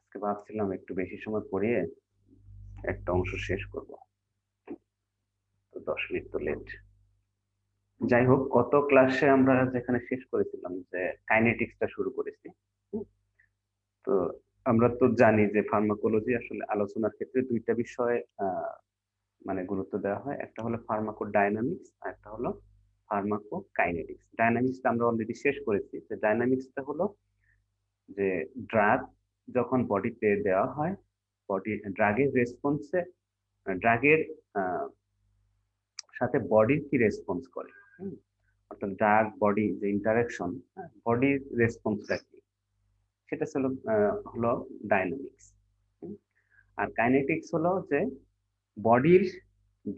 আজকে ভাবছিলাম একটু বেশি সময় পড়িয়ে একটা অংশ শেষ করব। তো 10 মিনিট তো লেট। যাই হোক, গত ক্লাসে আমরা যেখানে শেষ করেছিলাম যে কাইনেটিক্সটা শুরু করেছি। হুম, তো আমরা তো জানি যে ফার্মাকোলজি আসলে আলোচনার ক্ষেত্রে দুইটা বিষয় মানে গুরুত্ব দেওয়া হয়। একটা হলো ফার্মাকোডাইনামিক্স আর একটা হলো ফার্মাকোকাইনেটিক্স। ডাইনামিক্সটা আমরা অলরেডি শেষ করেছি। যে ডাইনামিক্সটা হলো যে ড্রাগ যখন বডিতে দেওয়া হয়, বডি ড্রাগের রেসপন্সে, ড্রাগের সাথে বডির কি রেসপন্স করে। হুম, অর্থাৎ ড্রাগ বডি যে ইন্টারাকশন, বডির রেসপন্সটা কি, সেটা হলো ডাইনামিক্স। আর কাইনেটিক্স হলো যে বডির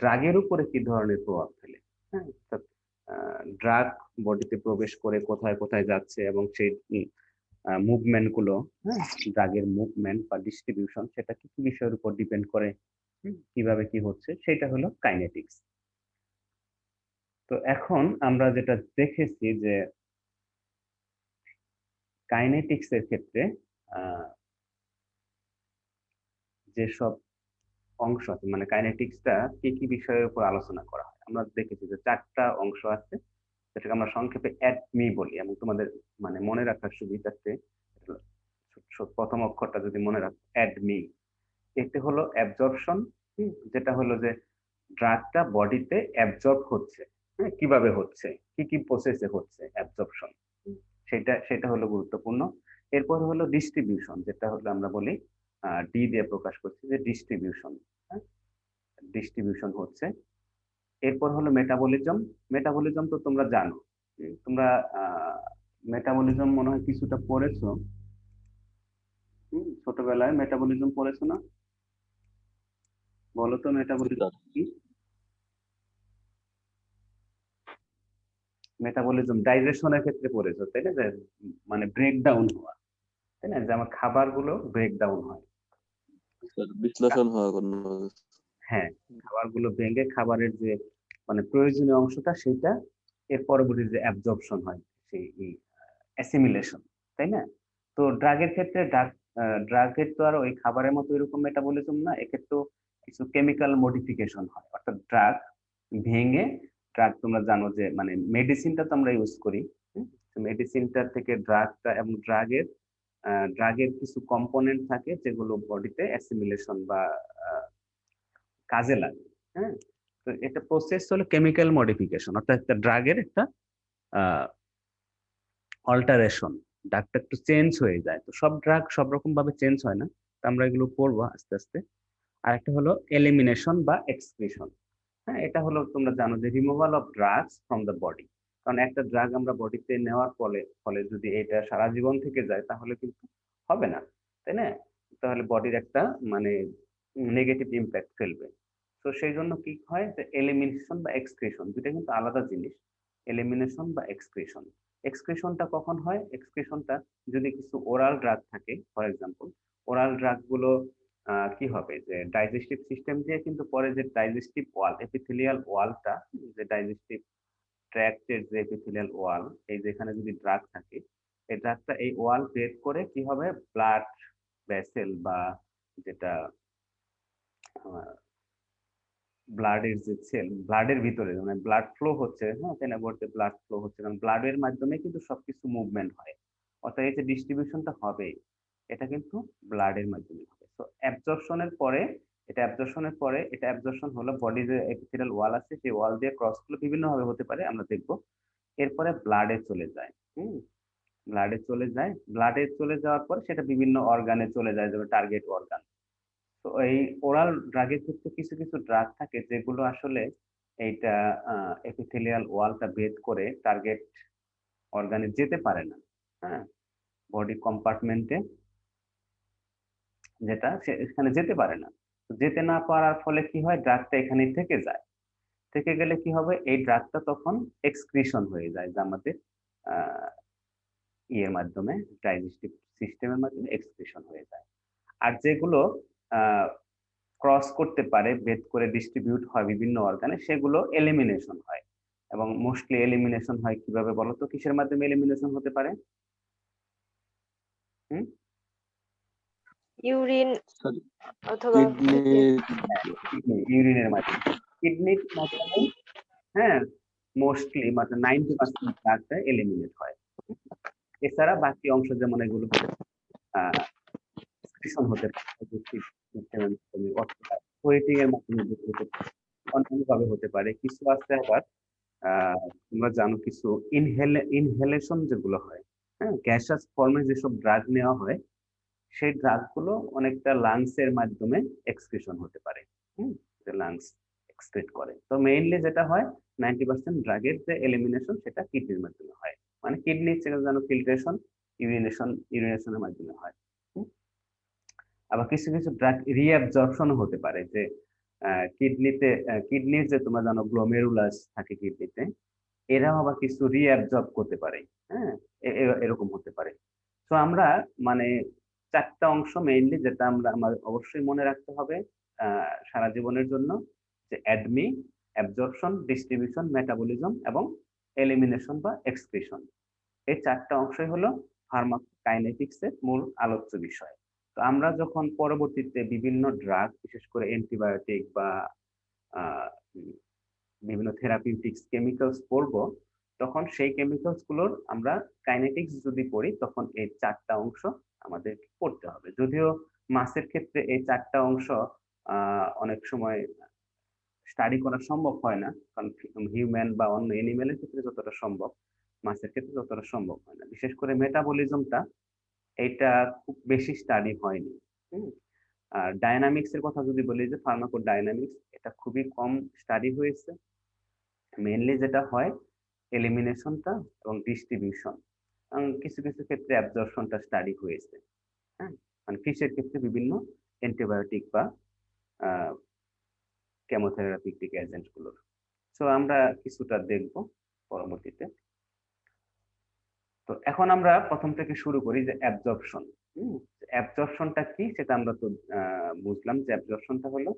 ড্রাগের উপরে কি ধরনের প্রভাব ফেলে। হ্যাঁ, অর্থাৎ ড্রাগ বডিতে প্রবেশ করে কোথায় কোথায় যাচ্ছে এবং সেই মুভমেন্ট গুলো, হ্যাঁ, ড্রাগের মুভমেন্ট বা ডিস্ট্রিবিউশন, সেটা কি কি বিষয়ের উপর ডিপেন্ড করে, কিভাবে কি হচ্ছে, সেটা হলো কাইনেটিক্স। তো এখন আমরা যেটা দেখেছি যে কাইনেটিক্স এর ক্ষেত্রে আহ, যেসব অংশ আছে, মানে কাইনেটিক্সটা কি কি বিষয়ের উপর আলোচনা করা হয়, আমরা দেখেছি যে 4টা অংশ আছে, যেটাকে আমরা সংক্ষেপে অ্যাডমি বলি। এবং তোমাদের মানে মনে রাখার সুবিধার্থে প্রথম অক্ষরটা যদি মনে রাখো, অ্যাডমি। এতে হলো অ্যাবজর্পশন, যেটা হলো যে ড্রাগটা বডিতে অ্যাবজর্ব হচ্ছে, হ্যাঁ, কিভাবে হচ্ছে, কি কি প্রসেসে হচ্ছে অ্যাবজর্পশন, সেটা সেটা হলো গুরুত্বপূর্ণ। এরপর হলো ডিস্ট্রিবিউশন, যেটা হলো আমরা বলি ডি দিয়ে প্রকাশ করছি যে ডিস্ট্রিবিউশন, হ্যাঁ, ডিস্ট্রিবিউশন হচ্ছে। এরপর হলো মেটাবলিজম। মেটাবলিজম তো তোমরা জানো। তোমরা মেটাবলিজম মনে হয় কিছুটা পড়েছো। ছোটবেলায় মেটাবলিজম পড়েছো না? বলো তো মেটাবলিজম কি। মেটাবলিজম ডাইজেশনের ক্ষেত্রে পড়েছো, তাই না? যে মানে ব্রেকডাউন হওয়া, তাই না? যে আমার খাবারগুলো ব্রেকডাউন হয়। বিশ্লেষণ হওয়া কোনো হ্যাঁ, খাবারগুলো ভেঙে খাবারের যে মানে প্রয়োজনীয় অংশটা, সেইটা এর পরবর্তী যে অ্যাবজর্পশন হয়, সেই অ্যাসিমিলেশন, তাই না? তো ড্রাগের ক্ষেত্রে ড্রাগের তো আর ওই খাবারের মতো এরকম মেটাবলিজম না, এক্ষেত্রে কিছু কেমিক্যাল মডিফিকেশন হয়। অর্থাৎ ড্রাগ ভেঙে, ড্রাগ তোমরা জানো যে মানে মেডিসিনটা তো আমরা ইউজ করি, মেডিসিনটা থেকে ড্রাগটা, এবং ড্রাগের কিছু কম্পোনেন্ট থাকে যেগুলো বডিতে অ্যাসিমিলেশন বা কাজে লাগে। হ্যাঁ, তো এটা প্রসেস হলো কেমিক্যাল মডিফিকেশন, অর্থাৎ একটা ড্রাগের একটা অল্টারেশন, ড্রাগটা একটু চেঞ্জ হয়ে যায়। তো সব ড্রাগ সব রকম ভাবে চেঞ্জ হয় না, তো আমরা এগুলো পড়বো আস্তে আস্তে। আর একটা হলো এলিমিনেশন বা এক্সক্রিশন। হ্যাঁ, এটা হলো তোমরা জানো যে removal of drugs from the body. কারণ একটা ড্রাগ আমরা বডিতে নেওয়ার ফলে ফলে যদি এটা সারা জীবন থেকে যায় তাহলে কিন্তু হবে না, তাই না? তাহলে বডির একটা মানে নেগেটিভ ইম্প্যাক্ট ফেলবে। তো সেই জন্য কি হয় যে এলিমিনেশন বা এক্সক্রিশন দুটো কিন্তু আলাদা জিনিস। এলিমিনেশন বা এক্সক্রিশন, এক্সক্রিশনটা কখন হয়? এক্সক্রিশনটা যদি কিছু ওরাল ড্রাগ থাকে, ফর এক্সাম্পল, ওরাল ড্রাগ গুলো কি হবে যে ডাইজেস্টিভ সিস্টেম দিয়ে কিন্তু পরে যে ডাইজেস্টিভ ওয়াল, এপিথেলিয়াল ওয়ালটা, যে ডাইজেস্টিভ ট্র্যাক্টের যে এপিথেলিয়াল ওয়াল, এই যেখানে যদি ড্রাগ থাকে, এই ড্রাগটা এই ওয়াল ভেদ করে কি হবে, ব্লাড ভেসেল বা যেটা ব্লাডের যে সেল, ব্লাডের ভিতরে মানে ব্লাড ফ্লো হচ্ছে, হ্যাঁ, তাই না? বলতে ব্লাড ফ্লো হচ্ছে কারণ ব্লাডের মাধ্যমে কিন্তু সবকিছু মুভমেন্ট হয়। অর্থাৎ এই যে ডিস্ট্রিবিউশনটা হবে, এটা কিন্তু ব্লাডের মাধ্যমে হবে। তো এটা অ্যাবজর্পশন হলো বডি যে এপিথেলিয়াল ওয়াল আছে, সেই ওয়াল দিয়ে ক্রস গুলো বিভিন্ন ভাবে হতে পারে, আমরা দেখবো। এরপরে ব্লাডে চলে যায়। ব্লাডে চলে যাওয়ার পর সেটা বিভিন্ন অর্গানে চলে যায়, যেমন টার্গেট অর্গান। তো এই ওরাল ড্রাগের ক্ষেত্রে কিছু কিছু ড্রাগ থাকে যেগুলো আসলে এইটা এপিথেলিয়াল ওয়ালটা ভেদ করে টার্গেট অর্গানে যেতে পারে না। হ্যাঁ, বডি কম্পার্টমেন্টে যেটা এখানে যেতে পারে না। তো যেতে না পারার ফলে কি হয়, ড্রাগটা এখানেই থেকে যায়। থেকে গেলে কি হবে, এই ড্রাগটা তখন এক্সক্রিশন হয়ে যায়, যা আমাদের আহ ইয়ের মাধ্যমে, ডাইজেস্টিভ সিস্টেমের মাধ্যমে এক্সক্রিশন হয়ে যায়। আর যেগুলো ক্রস করতে পারে, ভেদ করে ডিস্ট্রিবিউট হয় বিভিন্ন অর্গানে, সেগুলো এলিমিনেশন হয়। এবং মোস্টলি এলিমিনেশন হয় কিভাবে বলো তো, কিসের মাধ্যমে এলিমিনেশন হতে পারে? হুম, ইউরিন স্যার অথবা কিডনি ইউরিনের মাধ্যমে, কিডনির মাধ্যমে, হ্যাঁ, মোস্টলি মানে 90% ব্লাডটা এলিমিনেট হয়। এছাড়া বাকি অংশ যেমন এগুলো এক্সক্রিশন হতে পারে, ওয়েটিং এর মাধ্যমে হতে পারে, অন্যান্য ভাবে হতে পারে। কিছু আছে আবার তোমরা জানো কিছু ইনহেলেশন যেগুলো হয়, হ্যাঁ, গ্যাসাস ফর্মে যেসব ড্রাগ নেওয়া হয়, সেই ড্রাগ গুলো অনেকটা লাংস এর মাধ্যমে এক্সক্রিশন হতে পারে। লাংস এক্সক্রিট করে। তো মেইনলি যেটা হয় 90% ড্রাগের যে এলিমিনেশন সেটা কিডনির মাধ্যমে হয়। মানে কিডনি থেকে যেন ফিল্ট্রেশন, ইউরিনেশনের মাধ্যমে হয়। হুম? আবার কিছু কিছু ড্রাগ রিঅ্যাবজর্পশনও হতে পারে, যে কিডনিতে, কিডনির যে তোমরা জানো গ্লোমেরুলাস থাকে কিডনিতে, এরাও আবার কিছু রিঅ্যাবজর্ব করতে পারে। হ্যাঁ, এরকম হতে পারে। তো আমরা মানে 4টা অংশ মেইনলি যেটা আমরা আমাদের অবশ্যই মনে রাখতে হবে সারা জীবনের জন্য, যে অ্যাডমি, অ্যাবজর্পশন, ডিস্ট্রিবিউশন, মেটাবলিজম এবং এলিমিনেশন বা এক্সক্রিশন। এই 4টা অংশই হলো ফার্মাকোকাইনেটিক্স এর মূল আলোচ্য বিষয়। তো আমরা যখন পরবর্তীতে বিভিন্ন ড্রাগ, বিশেষ করে অ্যান্টিবায়োটিক বা আহ, উম, বিভিন্ন থেরাপিউটিক্স কেমিক্যালস পড়বো, তখন সেই কেমিক্যালস গুলোর আমরা কাইনেটিক্স যদি পড়ি, তখন এই 4টা অংশ আমাদের পড়তে হবে। যদিও মাছের ক্ষেত্রে এই 4টা অংশ অনেক সময় স্টাডি করা সম্ভব হয় না, কারণ হিউম্যান বা অন্য এনিমেলের ক্ষেত্রে যতটা সম্ভব, মাছের ক্ষেত্রে ততটা সম্ভব হয় না। বিশেষ করে মেটাবলিজমটা, এটা খুব বেশি স্টাডি হয়নি। হুম। আর ডায়নামিক্স এর কথা যদি বলি, যে ফার্মাকো ডায়নামিক্স, এটা খুবই কম স্টাডি হয়েছে। মেইনলি যেটা হয় এলিমিনেশনটা এবং ডিস্ট্রিবিউশন, কিছু কিছু ক্ষেত্রে অ্যাবজর্পশনটা স্টাডি হয়েছে। হ্যাঁ, মানে ফিশের ক্ষেত্রে বিভিন্ন অ্যান্টিবায়োটিক বা কেমোথেরাপিউটিক এজেন্ট গুলোর। সো আমরা কিছুটা দেখব পরবর্তীতে। তো এখন আমরা প্রথম থেকে শুরু করি যে অ্যাবজর্পশন। অ্যাবজর্পশনটা কি সেটা আমরা তো বুঝলাম, যে অ্যাবজর্পশনটা হলো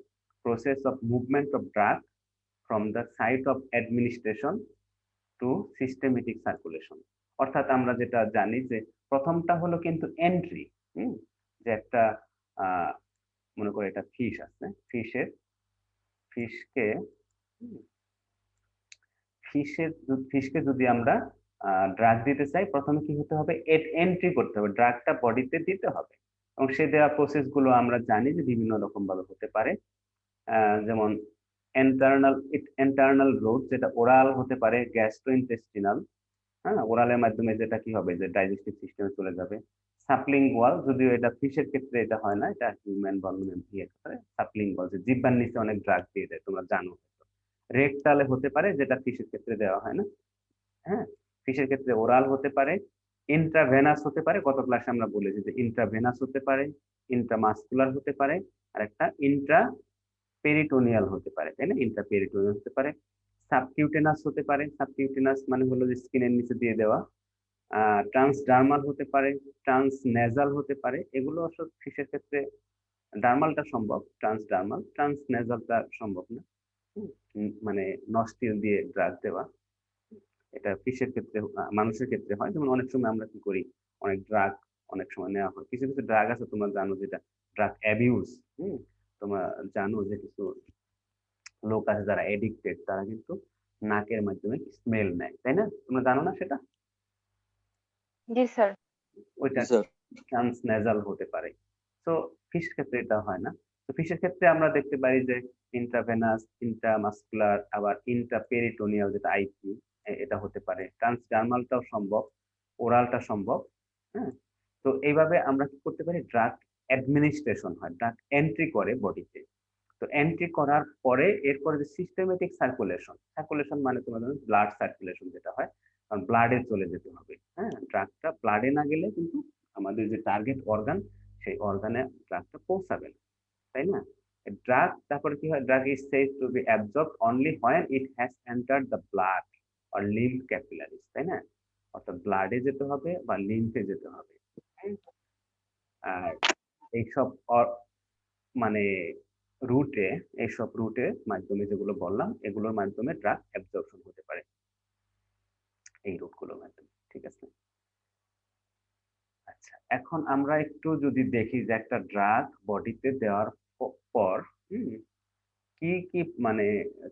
process of movement of drug from the site of administration to systematic circulation. অর্থাৎ আমরা যেটা জানি যে প্রথমটা হলো কিন্তু এন্ট্রি, যে একটা মনে করে এটা ফিশ আছে, ফিশকে ফিশকে যদি আমরা ড্রাগ দিতে চাই, প্রথমে কি হতে হবে, এন্ট্রি করতে হবে, ড্রাগটা বডিতে দিতে হবে। এবং সে দেওয়া প্রসেস গুলো আমরা জানি যে বিভিন্ন রকম ভাবে হতে পারে। যেমন এন্টারনাল রুট, যেটা ওরাল হতে পারে, গ্যাস্ট্রোইন্টেস্টিনাল, হ্যাঁ, ওরালের মাধ্যমে যেটা কি হবে, যে ডাইজেস্টিভ সিস্টেমে চলে যাবে। সাবলিঙ্গুয়াল, যদিও এটা ফিশের ক্ষেত্রে এটা হয় না, এটা হিউম্যান বা সাবলিঙ্গুয়াল, যে জিহ্বার নিচে অনেক ড্রাগ দিয়ে দেয়, তোমরা জানো। রেকটালে হতে পারে, যেটা ফিশের ক্ষেত্রে দেওয়া হয় না। হ্যাঁ, ফিশের ক্ষেত্রে ওরাল হতে পারে, ইন্ট্রাভেনাস হতে পারে, গত ক্লাসে আমরা বলেছি যে ইন্ট্রাভেনাস হতে পারে, ইন্ট্রামাসকুলার হতে পারে, আর একটা ইন্ট্রা পেরিটোনিয়াল হতে পারে, তাই না? ইন্ট্রাপেরিটোনিয়াল হতে পারে, সাবকিউটেনাস হতে পারে, সাবকিউটেনাস মানে হলো যে স্কিনের নিচে দিয়ে দেওয়া, ট্রান্সডার্মাল হতে পারে, ট্রান্সনেজাল হতে পারে। এগুলো আসলে ফিশের ক্ষেত্রে ডার্মালটা সম্ভব, ট্রান্সনেজালটা সম্ভব না। মানে নস্টিল দিয়ে ড্রাগ দেওয়া, এটা ফিশের ক্ষেত্রে, মানুষের ক্ষেত্রে হয়। যেমন অনেক সময় আমরা কি করি, অনেক ড্রাগ অনেক সময় নেওয়া হয়। কিছু কিছু ড্রাগ আছে তোমরা জানো, যেটা ড্রাগ অ্যাবিউজ। তোমরা জানো যে কিছু লোক আছে যারা এডিক্টেড, তারা কিন্তু নাকের মাধ্যমে স্মেল নেয়, তাই না? তোমরা জানো না সেটা? জি স্যার। ওইটা স্যার ট্রান্সনেজাল হতে পারে। তো ফিশের ক্ষেত্রে এটা হয় না। তো ফিশের ক্ষেত্রে আমরা দেখতে পারি যে ইন্ট্রাভেনাস, ইন্ট্রামাসকুলার, আবার ইন্ট্রাপেরিটোনিয়াল, যেটা আইপি, এটা হতে পারে। ট্রান্সডার্মালটাও সম্ভব, ওরালটা সম্ভব। হ্যাঁ, তো এইভাবে আমরা কি করতে পারি, ড্রাগ অ্যাডমিনিস্ট্রেশন হয়, ড্রাগ এন্ট্রি করে বডিতে। তো এন্ট্রি করার পরে এরপরে যে সিস্টেমেটিক সার্কুলেশন মানে তোমার ব্লাড সার্কুলেশন যেটা হয়, কারণ ব্লাডে চলে যেতে হবে। হ্যাঁ, ড্রাগটা ব্লাডে না গেলে কিন্তু আমাদের যে টার্গেট অর্গান, সেই অর্গানে ড্রাগটা পৌঁছাবে না, তাই না? ড্রাগ, তারপরে কি হয়, drug is said to be absorbed only when it has entered the blood or lymph capillaries, তাই না? অর্থাৎ ব্লাডে যেতে হবে বা লিম্ফে যেতে হবে। আর এইসব মানে রুটে, এইসব রুটের মাধ্যমে যেগুলো বললাম, এগুলোর মাধ্যমে ড্রাগ অ্যাবজর্পশন হতে পারে, এই রুটগুলোর মাধ্যমে। ঠিক আছে? আচ্ছা, এখন আমরা একটু যদি দেখি যে একটা ড্রাগ বডিতে দেওয়ার পর হুম, কি কি মানে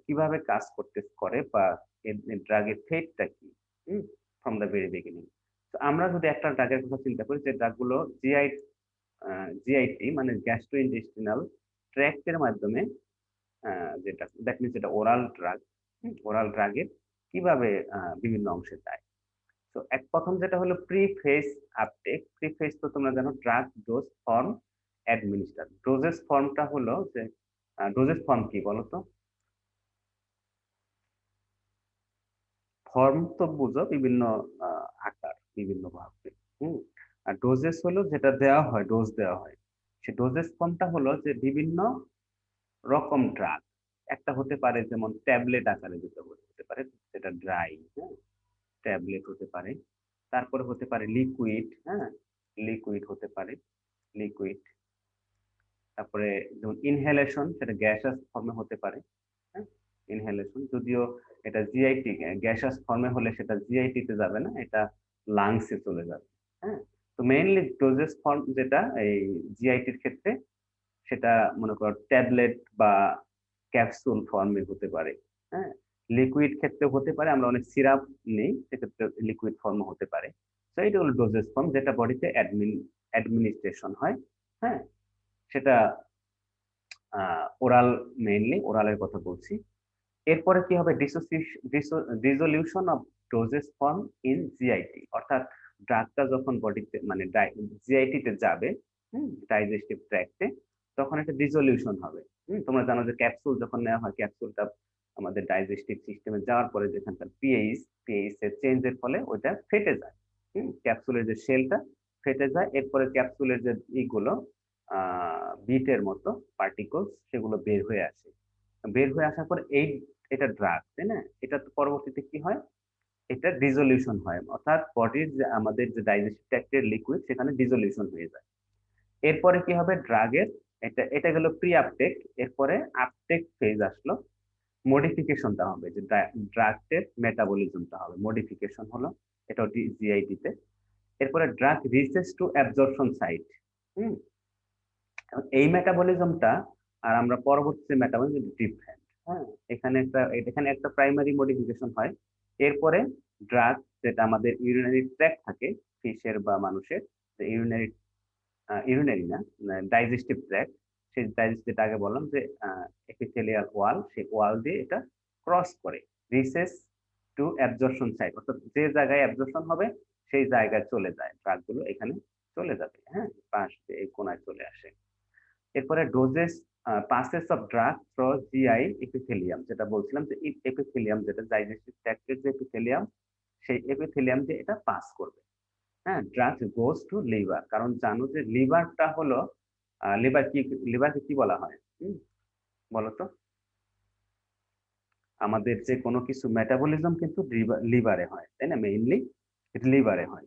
কিভাবে কাজ করে বা ড্রাগের ফেটটা কি ফ্রম দ্য ভেরি বিগিনিং। তো আমরা যদি একটা ড্রাগের কথা চিন্তা করি, যে ড্রাগগুলো জিআইটি মানে গ্যাস্ট্রোইন্টেস্টিনাল ট্র্যাক্টের মাধ্যমে যেটা দ্যাট মিনস এটা ওরাল ড্রাগ, ওরাল ড্রাগের কিভাবে বিভিন্ন অংশে যায়। তো প্রথম যেটা হলো pre phase uptake. Pre phase তো তোমরা জানো drug dose form administer. Doses ফর্মটা হলো যে ডোজেস ফর্ম কি বলতো? ফর্ম তো বুঝো বিভিন্ন আকার বিভিন্ন ভাবে। হুম আর ডোজেস হলো যেটা দেওয়া হয়, ডোজ দেওয়া হয়। সে ডোজেস ফর্মটা হলো যে বিভিন্ন রকম ড্রাগ। একটা হতে পারে যেমন ট্যাবলেট আকারে যেটা হতে পারে, যেটা ড্রাই, হ্যাঁ, ট্যাবলেট হতে পারে। তারপরে হতে পারে লিকুইড, হ্যাঁ, লিকুইড হতে পারে, লিকুইড। তারপরে যেমন ইনহেলেশন, সেটা গ্যাসিয়াস ফর্মে হতে পারে, হ্যাঁ, ইনহেলেশন। যদিও এটা জিআইটি গ্যাসিয়াস ফর্মে হলে সেটা জিআইটি তে যাবে না, এটা লাংসে চলে যাবে। হ্যাঁ, তো মেইনলি ডোজেস ফর্ম যেটা এই জিআইটির ক্ষেত্রে, সেটা মনে করো ট্যাবলেট বা ক্যাপসুল ফর্মে হতে পারে। হ্যাঁ, লিকুইড ক্ষেত্রে হতে পারে, আমরা অনেক সিরাপ নেই, সেক্ষেত্রে লিকুইড ফর্ম হতে পারে। তো এটা হলো ডোজেস ফর্ম, যেটা বডিতে অ্যাডমিনিস্ট্রেশন হয়। হ্যাঁ, সেটা ওরাল, মেইনলি ওরালের কথা বলছি। এরপরে কি হবে? Dissolution of doses form in GIT, অর্থাৎ ড্রাগটা যখন বডিতে মানে জিআইটি তে যাবে, ডাইজেস্টিভ ট্র্যাক্টে, তখন একটা ডিসোলিউশন হবে। তোমরা জানো যে ক্যাপসুল যখন নেওয়া হয়, ক্যাপসুলটা আমাদের ডাইজেস্টিভ সিস্টেমে যাওয়ার পরে যেখানকার পিএইচ এর চেঞ্জের ফলে ওইটা ফেটে যায়। ক্যাপসুলের যে শেলটা ফেটে যায়, এরপরে ক্যাপসুলের যে ইগুলো বিটের মতো পার্টিকলস, সেগুলো বের হয়ে আসে। বের হয়ে আসার পর এটা ড্রাগ, তাই না? এটা তো পরবর্তীতে কি হয়? এটা ডিসলিউশন হয়, অর্থাৎ বডির যে আমাদের যে ডাইজেস্টিভ ট্র্যাক্টের লিকুইড, সেখানে ডিসলিউশন হয়ে যায়। এরপরে কি হবে ড্রাগের? এটা এটা গেল প্রি আপটেক। এরপরে আপটেক ফেজ আসলো, মডিফিকেশনটা হবে, যে ড্রাগের মেটাবলিজমটা হবে, মডিফিকেশন হলো, এটা জিআইটি তে। এরপরে drug reaches to absorption site. হুম এই মেটাবলিজমটা আর আমরা পরবর্তী মেটাবলিজম ডিফারেন্ট। হ্যাঁ, এখানে একটা প্রাইমারি মডিফিকেশন হয়। এরপরে ড্রাগ, যেটা আমাদের ইউরিনারি ট্র্যাক্ট থাকে ফিশের বা মানুষের, ইউরিনারি ইউরিনারি না, ডাইজেস্টিভ ট্র্যাক্ট, সেই যেটা আগে বললাম যে এপিথেলিয়াল ওয়াল, সেই ওয়াল দিয়ে এটা ক্রস করে রিসেস টু অ্যাবজর্পশন সাইট, অর্থাৎ যে জায়গায় অ্যাবজর্পশন হবে সেই জায়গায় চলে যায় ড্রাগগুলো, এখানে চলে যাবে। হ্যাঁ, পাশ দিয়ে এই কোনায় চলে আসে। এরপরে doses passes of drug through GI epithelium, যেটা বলছিলাম যে এপিথেলিয়াম, যেটা ডাইজেস্টিভ ট্র্যাক্টের যে এপিথেলিয়াম, সেই এপিথেলিয়াম দিয়ে এটা পাস করবে। হ্যাঁ, ড্রাগ গোজ টু লিভার, কারণ জানো যে লিভারটা হলো লিভারকে কি বলা হয়? বলো তো। আমাদের যে কোনো কিছু মেটাবলিজম কিন্তু লিভারে হয়, তাই না? মেইনলি লিভারে হয়।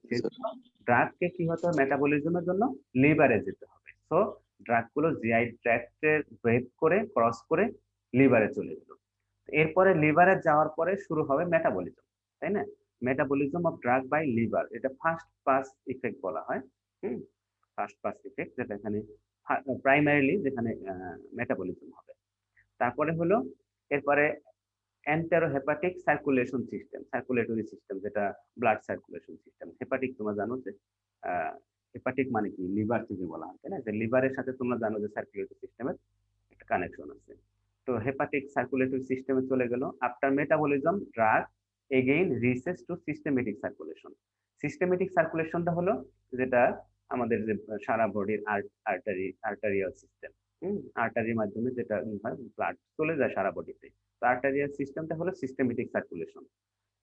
ড্রাগকে কি হতে হবে? মেটাবলিজমের জন্য লিভারে যেতে হবে। সো ড্রাগগুলো জিআই ট্র্যাক্টে ব্রেক করে ক্রস করে লিভারে চলে গেল। এরপরে লিভারে যাওয়ার পরে শুরু হবে মেটাবলিজম, তাই না? Metabolism of drug by liver, এটা ফার্স্ট পাস ইফেক্ট বলা হয়। হুম ফার্স্ট পাস ইফেক্ট, যেটা এখানে প্রাইমারিলি যেখানে মেটাবলিজম হবে। তারপরে হলো এরপরে এন্টারোহেপাটিক সার্কুলেটরি সিস্টেম, যেটা ব্লাড সার্কুলেশন সিস্টেম। হেপাটিক তোমরা জানো যে হেপাটিক মানে কি? লিভার থেকে বলা হয়, তাই না? যে লিভারের সাথে তোমরা জানো যে সার্কুলেটরি সিস্টেমের একটা কানেকশন আছে। তো হেপাটিক সার্কুলেটরি সিস্টেমে চলে গেল। After metabolism drug again reaches to systematic circulation. Systematic সার্কুলেশনটা হলো যেটা আমাদের যে সারা বডির আর্টারিয়াল সিস্টেম, আর্টারির মাধ্যমে যেটা হয়, ব্লাড চলে যায় সারা বডিতে। তো আর্টারিয়াল সিস্টেমটা হলো সিস্টেমেটিক সার্কুলেশন।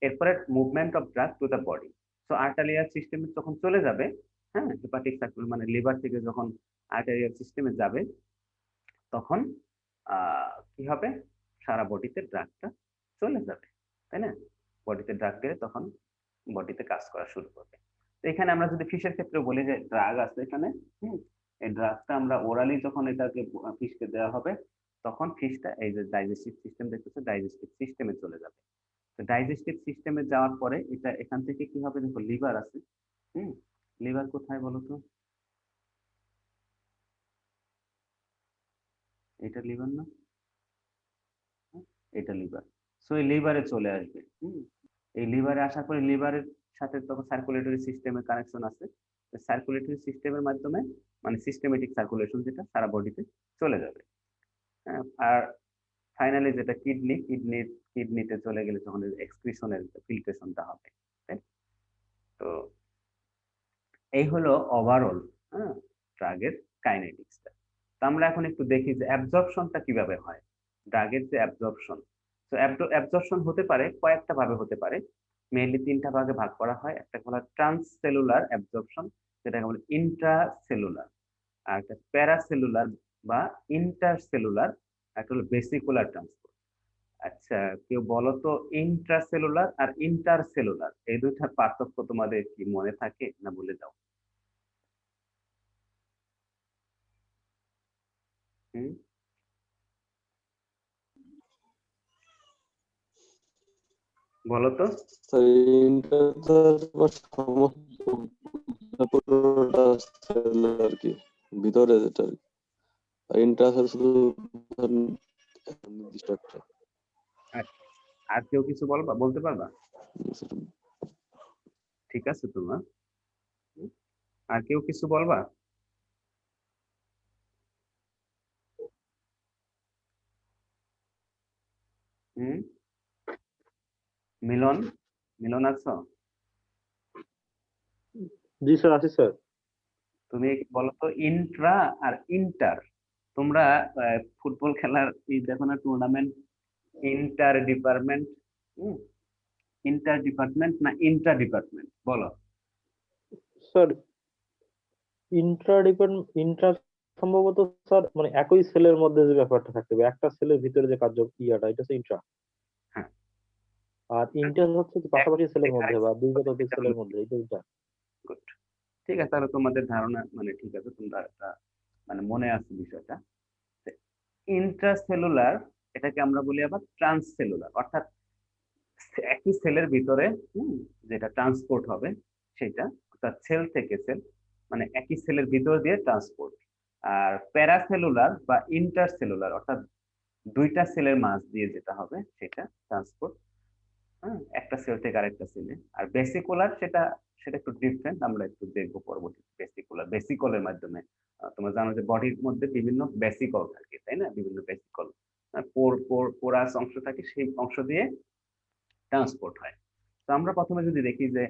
এরপরে movement of drug to the body. তো আর্টারিয়াল সিস্টেমে যখন চলে যাবে, হ্যাঁ, হেপাটিক সার্কুলেশন মানে লিভার থেকে যখন আর্টারিয়াল সিস্টেমে যাবে, তখন কি হবে? সারা বডিতে ড্রাগটা চলে যাবে, তাই না? বডিতে ড্রাগ গেলে তখন বডিতে কাজ করা শুরু করবে। তো এখানে আমরা যদি ফিশের ক্ষেত্রে বলি যে ড্রাগ আছে এখানে, এই ড্রাগটা আমরা ওরালি যখন এটাকে ফিশকে দেওয়া হবে, তখন ফিশটা এই যে ডাইজেস্টিভ সিস্টেম দেখতেছে, ডাইজেস্টিভ সিস্টেমে চলে যাবে। তো ডাইজেস্টিভ সিস্টেমে যাওয়ার পরে এটা এখান থেকে কি হবে? দেখো লিভার আছে, হুম লিভার কোথায় বলো তো? এটা লিভার না? হ্যাঁ, এটা লিভার। সো এই লিভারে চলে আসবে। এই লিভারে আসার পরে লিভারের সাথে তখন সার্কুলেটরি সিস্টেমের কানেকশন আছে। সার্কুলেটরি সিস্টেমের মাধ্যমে মানে সিস্টেমেটিক সার্কুলেশন যেটা সারা বডিতে চলে যাবে। হ্যাঁ, আর ফাইনালি যেটা কিডনিতে চলে গেলে যখন এক্সক্রিশনের ফিল্ট্রেশনটা হবে। তাই? তো এই হলো ওভারঅল হ্যাঁ ড্রাগের কাইনেটিক্সটা। তো আমরা এখন একটু দেখি যে অ্যাবজর্পশনটা কিভাবে হয়, ড্রাগের যে অ্যাবজর্পশন। তো অ্যাবজর্পশন হতে পারে কয়েকটা ভাবে হতে পারে, মেইনলি তিনটা ভাগে ভাগ করা হয়। একটা হলো ট্রান্সসেলুলার অ্যাবজর্পশন, যেটাকে বলে ইন্ট্রাসেলুলার, আর একটা প্যারাসেলুলার বা ইন্টারসেলুলার, একটা হলো বেসিকুলার ট্রান্সপোর্ট। আচ্ছা, কেউ বলো তো ইন্ট্রাসেলুলার আর ইন্টারসেলুলার এই দুইটার পার্থক্য তোমাদের কি মনে থাকে না বলে দাও? হুম, বলো তো। স্যার ইন্টারনাল সমস্ত পুরোটা সেল আর কি, ভিতরে যেটা ইন্টারসেল শুধু নির্দিষ্ট একটা। আচ্ছা, আর কেউ কিছু বলতে পারবা? ঠিক আছে তোমার। আর কেউ কিছু বলবা? হুম, মিলন, মিলন আছো? জি স্যার, আছি স্যার। তুমি বলো তো ইন্ট্রা আর ইন্টার। তোমরা ফুটবল খেলার এই দেখো না tournament, inter department, inter department না ইন্ট্রা ডিপার্টমেন্ট বলো? স্যার ইন্ট্রা সম্ভবত স্যার মানে একই সেলের মধ্যে যে ব্যাপারটা থাকতে হবে, একটা সেলের ভিতরে যে কার্য ইয়াটা, এটা হচ্ছে ইন্ট্রা। হ্যাঁ, আর ইন্টার হচ্ছে কি পাশাপাশি সেলের এক মধ্যে বা দুইগত সেলের মধ্যে, এটা ইন্টার। গুড। ঠিক আছে, তাহলে তোমাদের ধারণা মানে ঠিক আছে, তোমরা একটা মানে মনে আছে বিষয়টা। ইন্ট্রাসেলুলার এটাকে আমরা বলি আবার ট্রান্সসেলুলার, অর্থাৎ একই সেলের ভিতরে যেটা ট্রান্সপোর্ট হবে সেটা, অর্থাৎ সেল থেকে সেল মানে একই সেলের ভিতর দিয়ে ট্রান্সপোর্ট। আর প্যারাসেলুলার বা ইন্টারসেলুলার অর্থাৎ দুইটা সেলের মাঝ দিয়ে যেটা হবে সেটা ট্রান্সপোর্ট, হ্যাঁ, একটা সেল থেকে আরেকটা সেলে। আর বেসিকুলার সেটা সেটা একটু ডিফারেন্ট, আমরা একটু দেখবো পরবর্তী। বেসিকলের মাধ্যমে তোমরা জানো যে বডির মধ্যে বিভিন্ন বেসিকল থাকে, তাই না? বিভিন্ন বেসিকল পোরাস অংশ থাকে, সেই অংশ দিয়ে ট্রান্সপোর্ট হয়। তো আমরা প্রথমে যদি দেখি যে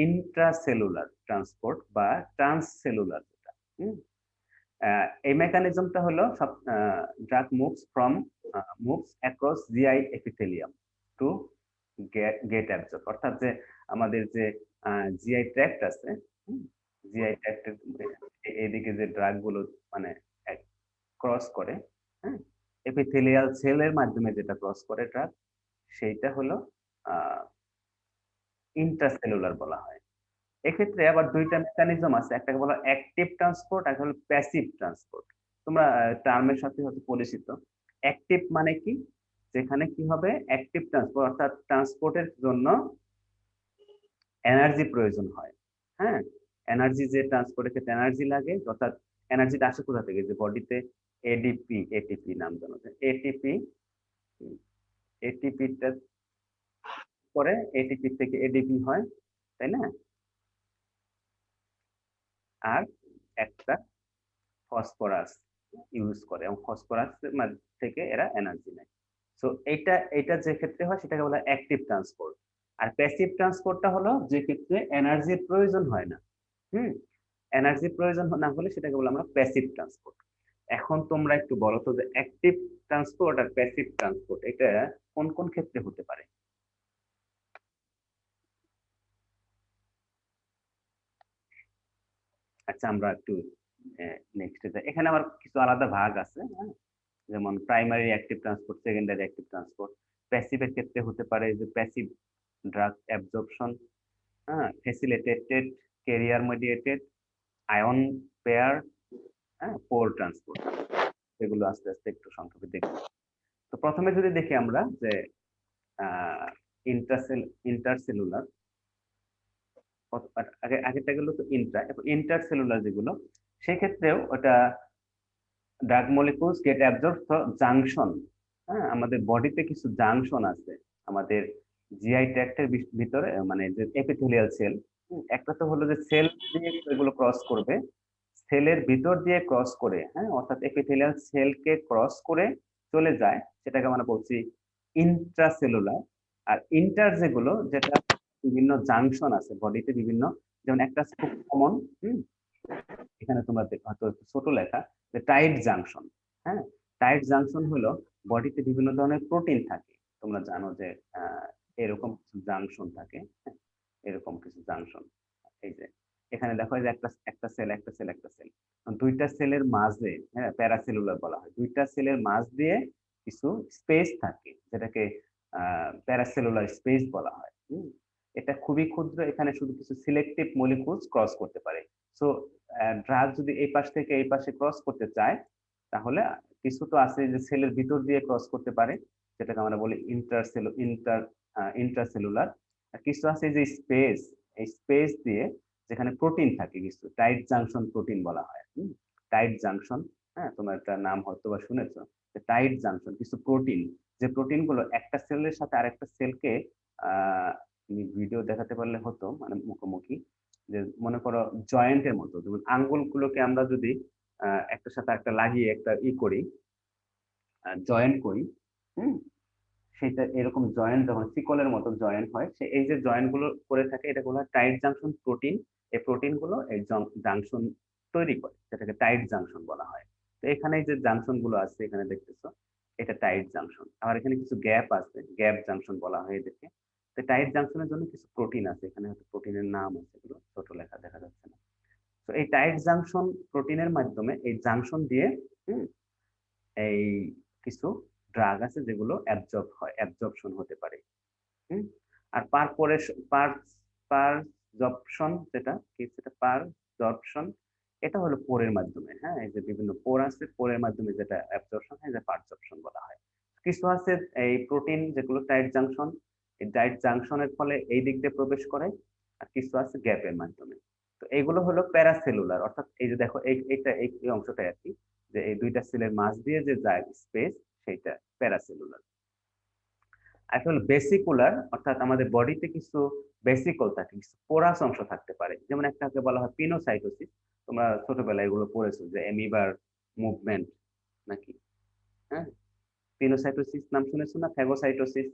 ইন্ট্রাসেলুলার ট্রান্সপোর্ট বা ট্রান্সসেলুলার যেটা, এই মেকানিজমটা হলো সব drug moves across GI epithelium to get absorb, অর্থাৎ যে আমাদের যে জিআই ট্র্যাক্ট আছে, জিআই ট্র্যাক্টের এইদিকে যে ড্রাগ গুলো মানে ক্রস করে, হ্যাঁ, এপিথেলিয়াল সেলের মাধ্যমে যেটা ক্রস করে ড্রাগ, সেইটা হলো ইন্ট্রাসেলুলার বলা হয়। এক্ষেত্রে আবার দুইটা মেকানিজম আছে, একটা বলা অ্যাক্টিভ ট্রান্সপোর্ট, একটা হলো প্যাসিভ ট্রান্সপোর্ট। তোমরা টার্মের সাথে হয়তো পরিচিত। অ্যাক্টিভ মানে কি, যেখানে কি হবে অ্যাক্টিভ ট্রান্সপোর্ট অর্থাৎ ট্রান্সপোর্টের জন্য এনার্জি প্রয়োজন হয়। হ্যাঁ, এনার্জি, যে ট্রান্সপোর্টের ক্ষেত্রে এনার্জি লাগে, অর্থাৎ এনার্জিটা আসে কোথা থেকে, যে বডিতে এটিপি নাম জানো, এটিপি, এটিপিটা করে এটিপি থেকে এডিপি হয়, তাই না? আর একটা ফসফরাস ইউজ করে এবং ফসফরাস থেকে এরা এনার্জি নেয়। সো এটা যে ক্ষেত্রে হয় সেটাকে বলা হয় অ্যাক্টিভ ট্রান্সপোর্ট। আর প্যাসিভ ট্রান্সপোর্টটা হলো যে ক্ষেত্রে এনার্জির প্রয়োজন হয় না। হুম, এনার্জির প্রয়োজন না হলে সেটাকে বলে আমরা প্যাসিভ ট্রান্সপোর্ট। এখন তোমরা একটু বলো তো যে অ্যাক্টিভ ট্রান্সপোর্ট আর প্যাসিভ ট্রান্সপোর্ট এটা কোন কোন ক্ষেত্রে হতে পারে? আচ্ছা, আমরা একটু নেক্সট যাই। এখানে আবার কিছু আলাদা ভাগ আছে, হ্যাঁ, যেমন primary active transport, secondary active transport. প্যাসিভের ক্ষেত্রে হতে পারে যে প্যাসিভ ড্রাগ অ্যাবজর্পশন, হ্যাঁ, facilitated carrier mediated ion pair, হ্যাঁ, পোর ট্রান্সপোর্ট। এগুলো আস্তে আস্তে একটু সংক্ষেপে দেখব। তো প্রথমে যদি দেখি আমরা যে ইন্টারসেলুলার, আগেরটা গেল তো ইন্ট্রা, এবং ইন্টার সেলুলার যেগুলো, সেক্ষেত্রেও ওটা drug molecules get absorb junction. হ্যাঁ, আমাদের বডিতে কিছু জাংশন আছে আমাদের জিআই ট্র্যাক্টের ভিতরে, মানে যে এপিথেলিয়াল সেল। একটা তো হলো যে সেল দিয়ে এগুলো ক্রস করবে, সেলের ভিতর দিয়ে ক্রস করে, হ্যাঁ, অর্থাৎ এপিথেলিয়াল সেলকে ক্রস করে চলে যায়, সেটাকে আমরা বলছি ইন্ট্রাসেলুলার। আর ইন্টার যেগুলো, যেটা বিভিন্ন জাংশন আছে বডিতে বিভিন্ন, যেমন একটা আছে খুব কমন, এখানে তোমরা হয়তো একটু ছোট লেখা, যে টাইট জাংশন। হ্যাঁ, টাইট জাংশন হলো বডিতে বিভিন্ন ধরনের প্রোটিন থাকে, তোমরা জানো যে এরকম কিছু জাংশন থাকে, হ্যাঁ, এরকম কিছু জাংশন। এই যে এখানে দেখো, এই যে একটা একটা সেল একটা সেল একটা সেল, দুইটা সেলের মাঝে, হ্যাঁ, প্যারাসেলুলার বলা হয়, দুইটা সেলের মাঝ দিয়ে কিছু স্পেস থাকে, যেটাকে প্যারাসেলুলার স্পেস বলা হয়। এটা খুবই ক্ষুদ্র, এখানে শুধু কিছু সিলেক্টিভ মলিকুলস ক্রস করতে পারে। সো ড্রাগ যদি এই পাশ থেকে এই পাশে ক্রস করতে চায়, তাহলে কিছু তো আছে যে সেলের ভিতর দিয়ে ক্রস করতে পারে, যেটাকে আমরা বলি ইন্ট্রাসেলুলার। আর কিছু আছে যে স্পেস, এই স্পেস দিয়ে যেখানে প্রোটিন থাকে, কিছু টাইট জাংশন প্রোটিন বলা হয়। টাইট জাংশন, হ্যাঁ, তোমার একটা নাম হয়তো বা শুনেছো, যে টাইট জাংশন কিছু প্রোটিন, যে প্রোটিন গুলো একটা সেলের সাথে আরেকটা সেলকে ভিডিও দেখাতে পারলে হতো, মানে মুখোমুখি, যে মনে করো জয়েন্টের মতো, যেমন আঙ্গুলগুলোকে আমরা যদি একটার সাথে একটা লাগিয়ে একটা করি, জয়েন্ট করি, হুম, সেটা এরকম জয়েন্ট যখন শিকলের মতো জয়েন্ট হয়, সে এই যে জয়েন্ট গুলো করে থাকে, এটা বলা হয় টাইট জাংশন প্রোটিন। এই প্রোটিন গুলো এই জাংশন তৈরি করে, যেটাকে টাইট জাংশন বলা হয়। তো এখানে যে জাংশন গুলো আছে এখানে দেখতেছো, এটা টাইট জাংশন। আবার এখানে কিছু গ্যাপ আছে, গ্যাপ জাংশন বলা হয় এদেরকে। তো টাইট জাংশনের জন্য কিছু প্রোটিন আছে, এখানে হয়তো প্রোটিনের নাম আছে, এগুলো ছোট লেখা দেখা যাচ্ছে না। তো এই টাইট জাংশন প্রোটিনের মাধ্যমে এই জাংশন দিয়ে, হুম, এই কিছু ড্রাগ আছে যেগুলো অ্যাবজর্ব হয়, অ্যাবজর্পশন হতে পারে। হুম, আর পারজর্পশন, যেটা কি, সেটা পারজর্পশন, এটা হলো পোরের মাধ্যমে। হ্যাঁ, এই যে বিভিন্ন পোর আছে, পোরের মাধ্যমে যেটা অ্যাবজর্পশন হয়, যে পারজর্পশন বলা হয়। কিছু আছে এই প্রোটিন যেগুলো টাইট জাংশন, এই টাইট জাংশনের ফলে এই দিক দিয়ে প্রবেশ করে, আর কিছু আছে গ্যাপের মাধ্যমে। তো এইগুলো হলো প্যারাসেলুলার, অর্থাৎ এই যে দেখো এই অংশটা আর কি, যে এই দুইটা সেলের মাঝ দিয়ে যে যায় স্পেস, সেইটা প্যারাসেলুলার। একটা হলো বেসিকুলার, অর্থাৎ আমাদের বডিতে কিছু বেসিকল থাকে, কিছু পোরাস অংশ থাকতে পারে, যেমন একটাকে বলা হয় পিনোসাইটোসিস। তোমরা ছোটবেলায় এগুলো পড়েছো, যে এমিবার মুভমেন্ট নাকি, হ্যাঁ, পিনোসাইটোসিস নাম শুনেছো না, ফ্যাগোসাইটোসিস।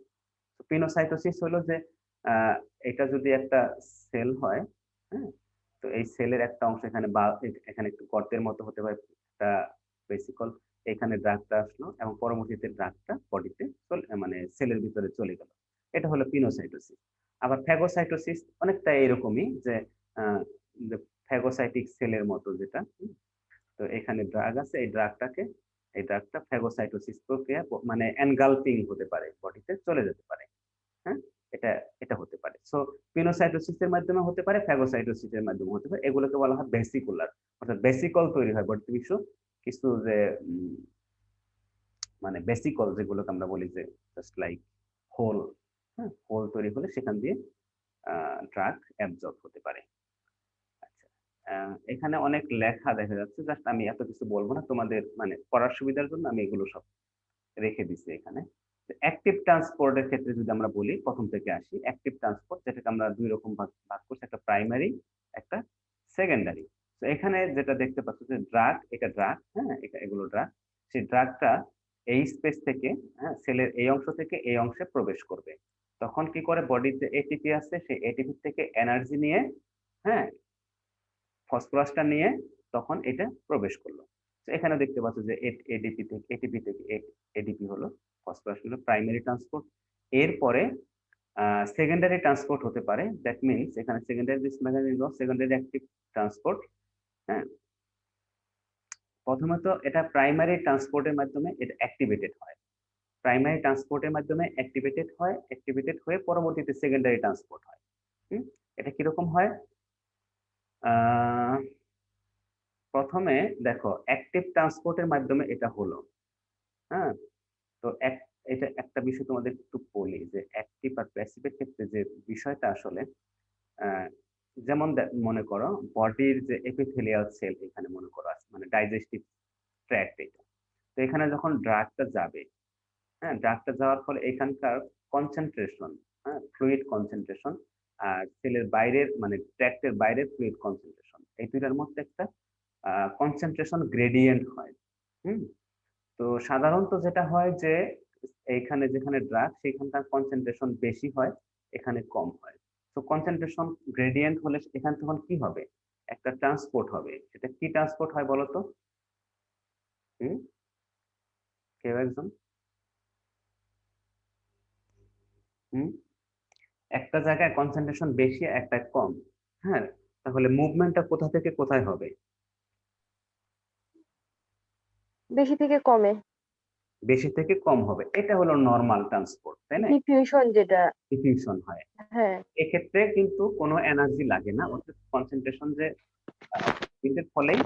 পিনোসাইটোসিস হলো যে আহ, এটা যদি একটা সেল হয়, হ্যাঁ, তো এই সেলের একটা অংশ এখানে, বা এখানে একটু গর্তের মতো হতে পারে একটা বেসিকল, এখানে ড্রাগটা আসলো এবং পরবর্তীতে ড্রাগটা বডিতে মানে সেলের ভিতরে চলে গেল, এটা হলো পিনোসাইটোসিস। আবার ফ্যাগোসাইটোসিস অনেকটা এরকমই, যে ফ্যাগোসাইটিক সেলের মতো যেটা, তো এখানে ড্রাগ আছে, এই ড্রাগটা ফ্যাগোসাইটোসিস প্রক্রিয়া, মানে এনগালপিং হতে পারে, বডিতে চলে যেতে পারে। হ্যাঁ, এটা এটা হতে পারে। সো পিনোসাইটোসিসের মাধ্যমে হতে পারে, ফ্যাগোসাইটোসিসের মাধ্যমে হতে পারে, এগুলোকে বলা হয় ভেসিকুলার। অর্থাৎ ভেসিকল তৈরি হয় বডিতে কিছু কিছু যে মানে ভেসিকল যেগুলোকে আমরা বলি যে জাস্ট লাইক হোল, হ্যাঁ, হোল তৈরি হলে সেখান দিয়ে ড্রাগ অ্যাবজর্ব হতে পারে। আচ্ছা, এখানে অনেক লেখা দেখা যাচ্ছে, জাস্ট আমি এত কিছু বলবো না, তোমাদের মানে পড়ার সুবিধার জন্য আমি এগুলো সব রেখে দিছি এখানে। অ্যাক্টিভ ট্রান্সপোর্টের ক্ষেত্রে যদি আমরা বলি, প্রথম থেকে আসি, অ্যাক্টিভ ট্রান্সপোর্ট যেটাকে আমরা দুই রকম ভাগ করছি, একটা প্রাইমারি, একটা সেকেন্ডারি। তো এখানে যেটা দেখতে পাচ্ছ যে ড্রাগ, এটা ড্রাগ, হ্যাঁ, এটা এগুলো ড্রাগ। সেই ড্রাগটা এই স্পেস থেকে, হ্যাঁ, সেলের এই অংশ থেকে এই অংশে প্রবেশ করবে। তখন কি করে, বডিতে এটিপি আছে, সেই এটিপি থেকে এনার্জি নিয়ে, হ্যাঁ, ফসফরাসটা নিয়ে তখন এটা প্রবেশ করলো। তো এখানে দেখতে পাচ্ছ যে এটিপি থেকে এডিপি হলো, ফসফরাস হলো প্রাইমারি ট্রান্সপোর্ট। এরপরে সেকেন্ডারি ট্রান্সপোর্ট হতে পারে, দ্যাট মিনস এখানে secondary this mechanism of secondary active transport. হ্যাঁ, প্রথমত এটা প্রাইমারি ট্রান্সপোর্টের মাধ্যমে এটা অ্যাক্টিভেটেড হয়, প্রাইমারি ট্রান্সপোর্টের মাধ্যমে অ্যাক্টিভেটেড হয়ে পরবর্তীতে সেকেন্ডারি ট্রান্সপোর্ট হয়। এটা কিরকম হয়, আহ প্রথমে দেখো অ্যাক্টিভ ট্রান্সপোর্টের মাধ্যমে এটা হলো, হ্যাঁ, তো এটা একটা বিষয় তোমাদের একটু বলি, যে অ্যাক্টিভ আর প্যাসিভের ক্ষেত্রে যে বিষয়টা আসলে, যেমন মনে করো বডির যে এপিথেলিয়াল সেল এখানে মনে করো আছে, মানে ডাইজেস্টিভ ট্র্যাক্ট এটা। তো এখানে যখন ড্রাগটা যাবে, হ্যাঁ, ড্রাগটা যাওয়ার ফলে এখানকার কনসেন্ট্রেশন, হ্যাঁ, ফ্লুইড কনসেন্ট্রেশন আর সেলের বাইরের মানে ট্র্যাক্টের বাইরের ফ্লুইড কনসেন্ট্রেশন, এই দুইটার মধ্যে একটা কনসেন্ট্রেশন গ্রেডিয়েন্ট হয়। হুম। তো সাধারণত যেটা হয় যে এইখানে যেখানে ড্রাগ সেখানকার কনসেন্ট্রেশন বেশি হয়, এখানে কম হয়। তো কনসেন্ট্রেশন গ্রেডিয়েন্ট হলে এখানে তখন কি হবে, একটা ট্রান্সপোর্ট হবে। সেটা কি ট্রান্সপোর্ট হয় বলো তো? হুম, কেউ একজন? হুম, একটা জায়গায় কনসেন্ট্রেশন বেশি একটা কম, হ্যাঁ, তাহলে মুভমেন্টটা কোথা থেকে কোথায় হবে? বেশি থেকে কমে। বেশি থেকে কম হবে, এটা হলো নর্মাল ট্রান্সপোর্ট, তাই না? ডিফিউশন যেটা। ডিফিউশন হয়। হ্যাঁ। এক্ষেত্রে কিন্তু কোনো এনার্জি লাগে না, অর্থাৎ কনসেন্ট্রেশন যে এর ফলেই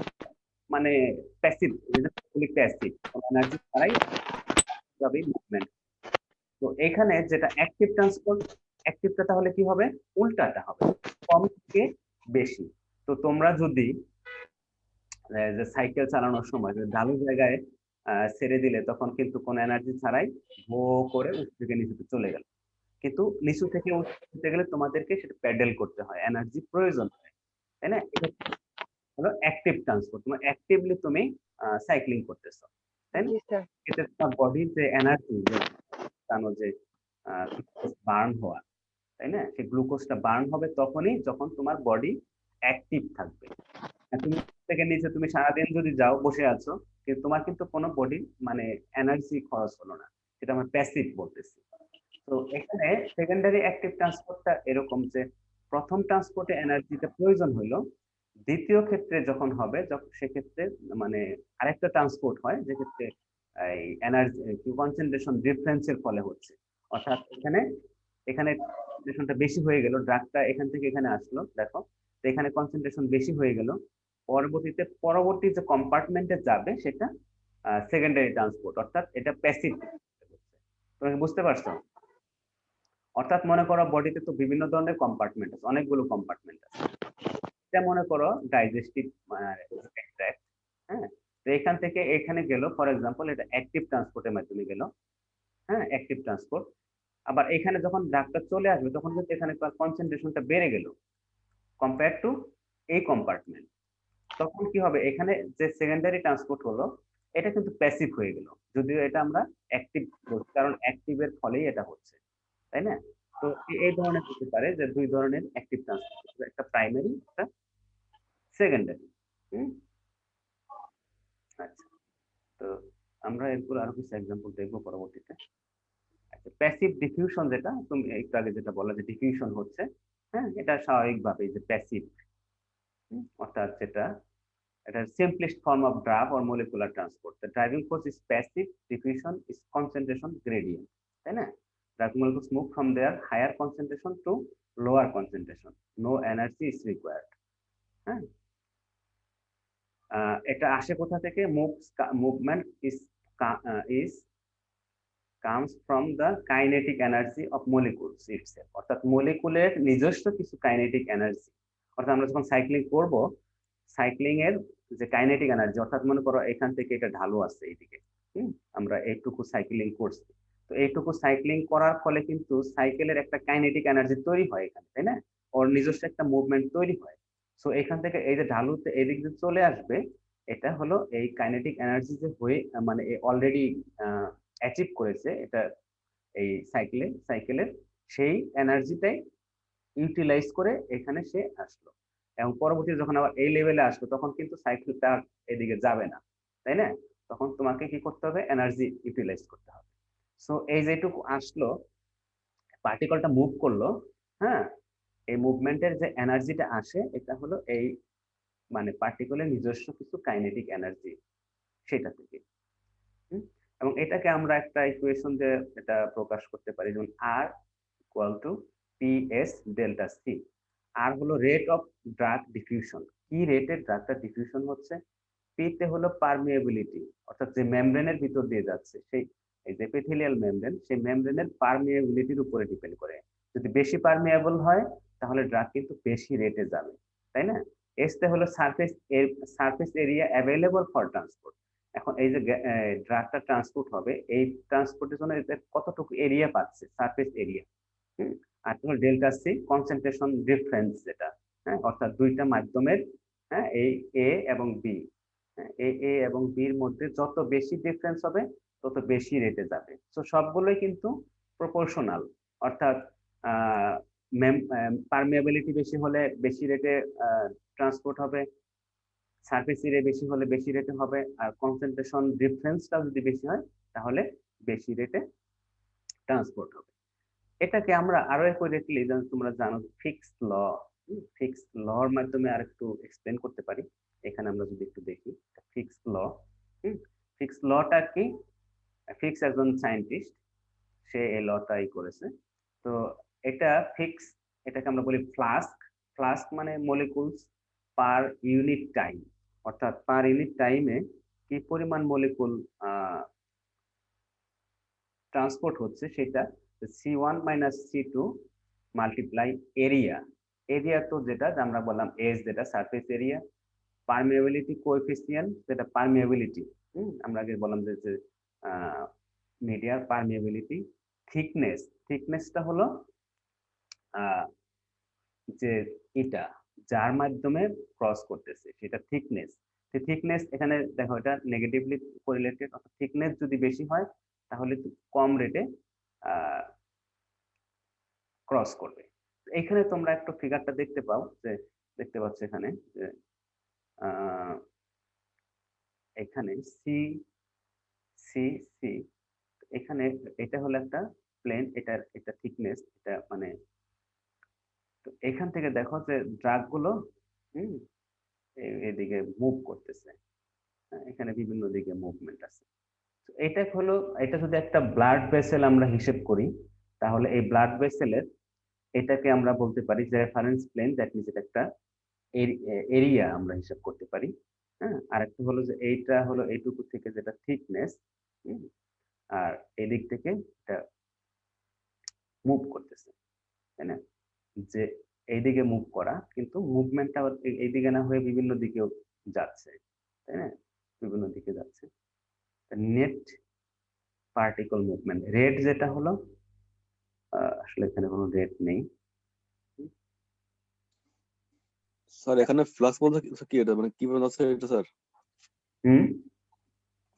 মানে প্যাসিভ, প্যাসিভ, কোনো এনার্জি ছাড়াই যাবেই মুভমেন্ট। তো এখানে যেটা অ্যাক্টিভ ট্রান্সপোর্ট, অ্যাক্টিভটা তাহলে কি হবে, উল্টাটা হবে, কম থেকে বেশি। তো তোমরা যদি যে সাইকেল চালানোর সময় যে ঢালু জায়গায় ছেড়ে দিলে তখন কিন্তু কোনো এনার্জি ছাড়াই ভো করে উঁচু থেকে নিচুতে চলে গেল, কিন্তু নিচু থেকে উঠতে গেলে তোমাদেরকে সেটা প্যাডেল করতে হয়, এনার্জি প্রয়োজন হয়, তাই না? এটা হলো অ্যাক্টিভ ট্রান্সপোর্ট, তোমার অ্যাক্টিভলি তুমি সাইক্লিং করতেছো, তাই না? জি স্যার। এতে তোমার বডির যে এনার্জি, যে জানো যে বার্ন হওয়া, তাই না, সেই গ্লুকোজটা বার্ন হবে তখনই যখন তোমার বডি অ্যাক্টিভ থাকবে। আর তুমি থেকে নিচে তুমি সারাদিন যদি যাও বসে আছো, কিন্তু তোমার কিন্তু কোনো বডি মানে এনার্জি খরচ হলো না, যেটা আমরা প্যাসিভ বলতেছি। তো এখানে সেকেন্ডারি অ্যাক্টিভ ট্রান্সপোর্টটা এরকম যে প্রথম ট্রান্সপোর্টে এনার্জিটা প্রয়োজন হইলো, দ্বিতীয় ক্ষেত্রে যখন হবে যখন সেক্ষেত্রে মানে আরেকটা ট্রান্সপোর্ট হয়, যেক্ষেত্রে এই এনার্জি কনসেন্ট্রেশন ডিফারেন্সের ফলে হচ্ছে। অর্থাৎ এখানে এখানে কনসেন্ট্রেশনটা বেশি হয়ে গেল, ড্রাগটা এখান থেকে এখানে আসলো, দেখো, তো এখানে কনসেন্ট্রেশন বেশি হয়ে গেল, পরবর্তীতে পরবর্তী যে কম্পার্টমেন্টে যাবে সেটা সেকেন্ডারি ট্রান্সপোর্ট, অর্থাৎ এটা প্যাসিভ। তুমি বুঝতে পারছো? অর্থাৎ মনে করো বডিতে তো বিভিন্ন ধরনের কম্পার্টমেন্ট আছে, অনেকগুলো কম্পার্টমেন্ট আছে। এটা মনে করো ডাইজেস্টিভ ট্র্যাক্ট, হ্যাঁ, তো এখান থেকে এখানে গেল, ফর এক্সাম্পল এটা অ্যাক্টিভ ট্রান্সপোর্টের মাধ্যমে গেল, হ্যাঁ, অ্যাক্টিভ ট্রান্সপোর্ট। আবার এখানে যখন ড্রাগটা চলে আসবে তখন কিন্তু এখানে কনসেন্ট্রেশনটা বেড়ে গেল কম্পেয়ার টু এই কম্পার্টমেন্ট, তখন কি হবে, এখানে যে সেকেন্ডারি ট্রান্সপোর্ট হলো এটা কিন্তু প্যাসিভ হয়ে গেল, যদিও এটা আমরা অ্যাক্টিভ বলছি, কারণ অ্যাক্টিভের ফলেই এটা হচ্ছে, তাই না? তো এই ধরনের হতে পারে যে দুই ধরনের অ্যাক্টিভ ট্রান্সপোর্ট, একটা প্রাইমারি, একটা সেকেন্ডারি। হুম, আচ্ছা। তো আমরা এরপর আরো কিছু এক্সাম্পল দেখবো পরবর্তীতে। আচ্ছা, প্যাসিভ ডিফিউশন, যেটা তুমি একটু আগে যেটা বললে যে ডিফিউশন হচ্ছে, হ্যাঁ, এটা স্বাভাবিকভাবেই যে প্যাসিভ, অর্থাৎ যেটা এটা simplest form of drug or molecular transport. The driving force is passive, diffusion is concentration gradient, তাই না? Drug molecules move from their higher concentration to lower concentration. No energy is required. হ্যাঁ, এটা আসে কোথা থেকে? Movement is comes from the kinetic energy of molecules itself, অর্থাৎ মলিকুলের নিজস্ব কিছু কাইনেটিক এনার্জি। অর্থাৎ আমরা যখন সাইক্লিং করব, সাইক্লিং এর যে কাইনেটিক এনার্জি, অর্থাৎ মনে করো এখান থেকে এটা ঢালু আছে এইদিকে, আমরা এইটুকু সাইক্লিং করছি, তো এইটুকু সাইক্লিং করার ফলে কিন্তু সাইকেলের একটা কাইনেটিক এনার্জি তৈরি হয় এখানে, তাই না? ওর নিজস্ব একটা মুভমেন্ট তৈরি হয়। সো এখান থেকে এই যে ঢালুতে এদিক দিয়ে চলে আসবে, এটা হলো এই কাইনেটিক এনার্জি যে হয়ে মানে অলরেডি অ্যাচিভ করেছে এটা এই সাইকেলের সেই এনার্জিটাই ইউটিলাইজ করে এখানে সে আসলো, এবং পরবর্তীতে যখন আবার এই লেভেলে আসলো তখন কিন্তু সাইকেলটা এদিকে যাবে না, তাই না? তখন তোমাকে কি করতে হবে, এনার্জি ইউটিলাইজ করতে হবে। সো এই যেটুকু আসলো, পার্টিকলটা মুভ করলো, হ্যাঁ, এই মুভমেন্টের যে এনার্জিটা আসে এটা হলো এই মানে পার্টিকলের নিজস্ব কিছু কাইনেটিক এনার্জি, সেটা থেকে। এবং এটাকে আমরা একটা ইকুয়েশন দিয়ে এটা প্রকাশ করতে পারি, যেমন R equal to PS delta C. R হলো রেট অফ ড্রাগ ডিফিউশন, কি রেটে ড্রাগটা ডিফিউশন হচ্ছে। পি তে হলো পারমিয়েবিলিটি, অর্থাৎ যে মেমব্রেনের ভিতর দিয়ে যাচ্ছে সেই এই যে এপিথেলিয়াল মেমব্রেন, সেই মেমব্রেনের পারমিয়েবিলিটির উপরে ডিপেন্ড করে। যদি বেশি পারমিয়েবল হয় তাহলে ড্রাগ কিন্তু বেশি রেটে যাবে, তাই না? এস তে হলো surface area available for transport. এখন এই যে ড্রাগটা ট্রান্সপোর্ট হবে, এই ট্রান্সপোর্টের জন্য এতে কতটুকু এরিয়া পাচ্ছে, সারফেস এরিয়া। আর হলো ডেল্টা সি কনসেন্ট্রেশন ডিফারেন্স, যেটা হ্যাঁ অর্থাৎ দুইটা মাধ্যমের, হ্যাঁ এই এ এবং বি, এ এবং বির মধ্যে যত বেশি ডিফারেন্স হবে তত বেশি রেটে যাবে। তো সবগুলোই কিন্তু প্রপোর্শনাল, অর্থাৎ পারমিয়াবিলিটি বেশি হলে বেশি রেটে ট্রান্সপোর্ট হবে, সারফেস এরিয়া বেশি হলে বেশি রেটে হবে, আর কনসেন্ট্রেশন ডিফারেন্সটা যদি বেশি হয় তাহলে বেশি রেটে ট্রান্সপোর্ট হবে। এটাকে আমরা আরো একটু তোমরা জানো ফিক্সড ল। ফিক্সড লর মাধ্যমে আর একটু এক্সপ্লেন করতে পারি। এখানে আমরা যদি একটু দেখি ফিক্সড ল। ফিক্সড লটা কি? ফিক্স একজন সায়েন্টিস্ট, সে এই লটাই করেছে। তো এটা ফিক্স, এটাকে আমরা বলি ফ্লাস্ক। ফ্লাস্ক মানে মলিকুলস পার ইউনিট টাইম, অর্থাৎ পার ইউনিট টাইমে কি পরিমাণ মলিকুল ট্রান্সপোর্ট হচ্ছে সেটা C1 minus C2 multiply area. Area তো যেটা আমরা বললাম এস, যেটা সারফেস এরিয়া, পারমিয়াবিলিটি কোএফিসিয়েন্ট যেটা পারমিয়াবিলিটি, আমরা আগে বললাম যে মিডিয়ার পারমিয়াবিলিটি, থিকনেস, থিকনেসটা হলো যে এটা যার মাধ্যমে ক্রস করতেছে সেটা থিকনেস। থিকনেস এখানে দেখো এটা নেগেটিভলি কোরিলেটেড, অর্থাৎ থিকনেস যদি বেশি হয় তাহলে কম রেটে ক্রস করবে। এখানে তোমরা একটু ফিগারটা দেখতে পাও, যে দেখতে পাচ্ছ এখানে যে এখানে সি সি সি, এখানে এটা হলো একটা প্লেন, এটা থিকনেস, এটা মানে তো এখান থেকে দেখো যে ড্রাগ গুলো এদিকে মুভ করতেছে, এখানে বিভিন্ন দিকে মুভমেন্ট আছে। এটা হলো, এটা যদি একটা ব্লাড ভেসেল আমরা হিসেব করি তাহলে এই ব্লাড ভেসেলের এটাকে আমরা বলতে পারি যে রেফারেন্স প্লেন, দ্যাট মিনস এটা একটা এরিয়া আমরা হিসাব করতে পারি। হ্যাঁ, আরেকটা হলো যে এইটা হলো এইটুকু থেকে যেটা থিকনেস, আর এদিক থেকে এটা মুভ করতেছে, তাই না? যে এইদিকে মুভ করা, কিন্তু মুভমেন্টটা এইদিকে না হয়ে বিভিন্ন দিকেও যাচ্ছে, তাই না? বিভিন্ন দিকে যাচ্ছে। নেট পার্টিকল মুভমেন্ট রেট যেটা হলো, আসলে এখানে কোনো রেট নেই। স্যার এখানে ফ্লাক্স বলতে কি, এটা মানে কি পরিমাণ যাচ্ছে এটা স্যার? হুম,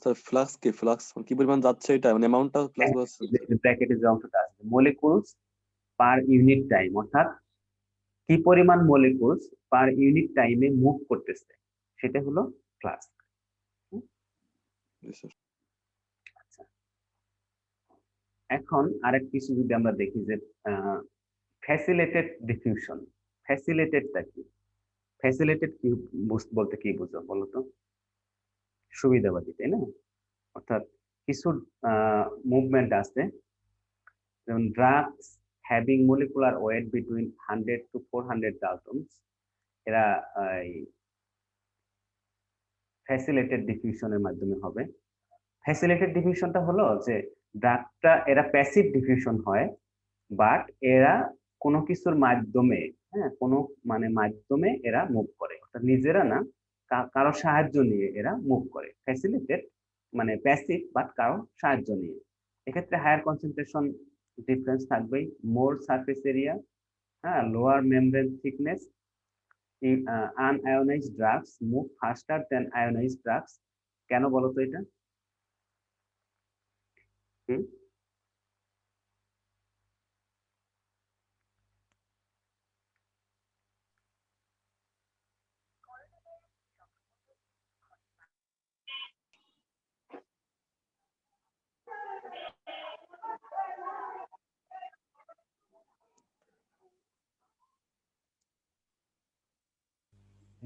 স্যার ফ্লাক্স কি, ফ্লাক্স কি পরিমাণ যাচ্ছে এটা, মানে অ্যামাউন্টটা ফ্লাক্স বোঝাচ্ছে? ব্র্যাকেটে যে অংশটা আছে মলিকুলস পার ইউনিট টাইম, অর্থাৎ কি পরিমাণ মলিকুলস পার ইউনিট টাইমে মুভ করতেছে সেটা হলো ফ্লাক্স। জি স্যার। আচ্ছা, এখন আরেক কিছু যদি আমরা দেখি যে ফ্যাসিলিটেড ডিফিউশন। ফ্যাসিলিটেডটা কি? ফ্যাসিলিটেড কি বলতে কি বুঝো বলো তো? সুবিধাবাদী, তাই না? অর্থাৎ কিছু মুভমেন্ট আছে, যেমন drugs having molecular weight between 100 to 400 ডালটনস, এরা ফ্যাসিলিটেড ডিফিউশনের মাধ্যমে হবে। ফ্যাসিলিটেড ডিফিউশনটা হলো যে ড্রাগটা এরা প্যাসিভ ডিফিউশন হয়, বাট এরা কোনো কিছুর মাধ্যমে, হ্যাঁ কোনো মানে মাধ্যমে এরা মুভ করে, অর্থাৎ নিজেরা না, কারো সাহায্য নিয়ে এরা মুভ করে। ফ্যাসিলিটেড মানে প্যাসিভ বাট কারো সাহায্য নিয়ে। এক্ষেত্রে হায়ার কনসেন্ট্রেশন ডিফারেন্স থাকবেই, মোর সারফেস এরিয়া, হ্যাঁ lower membrane thickness, unionized drugs move faster than ionized drugs. কেন বলো তো এটা? হুম,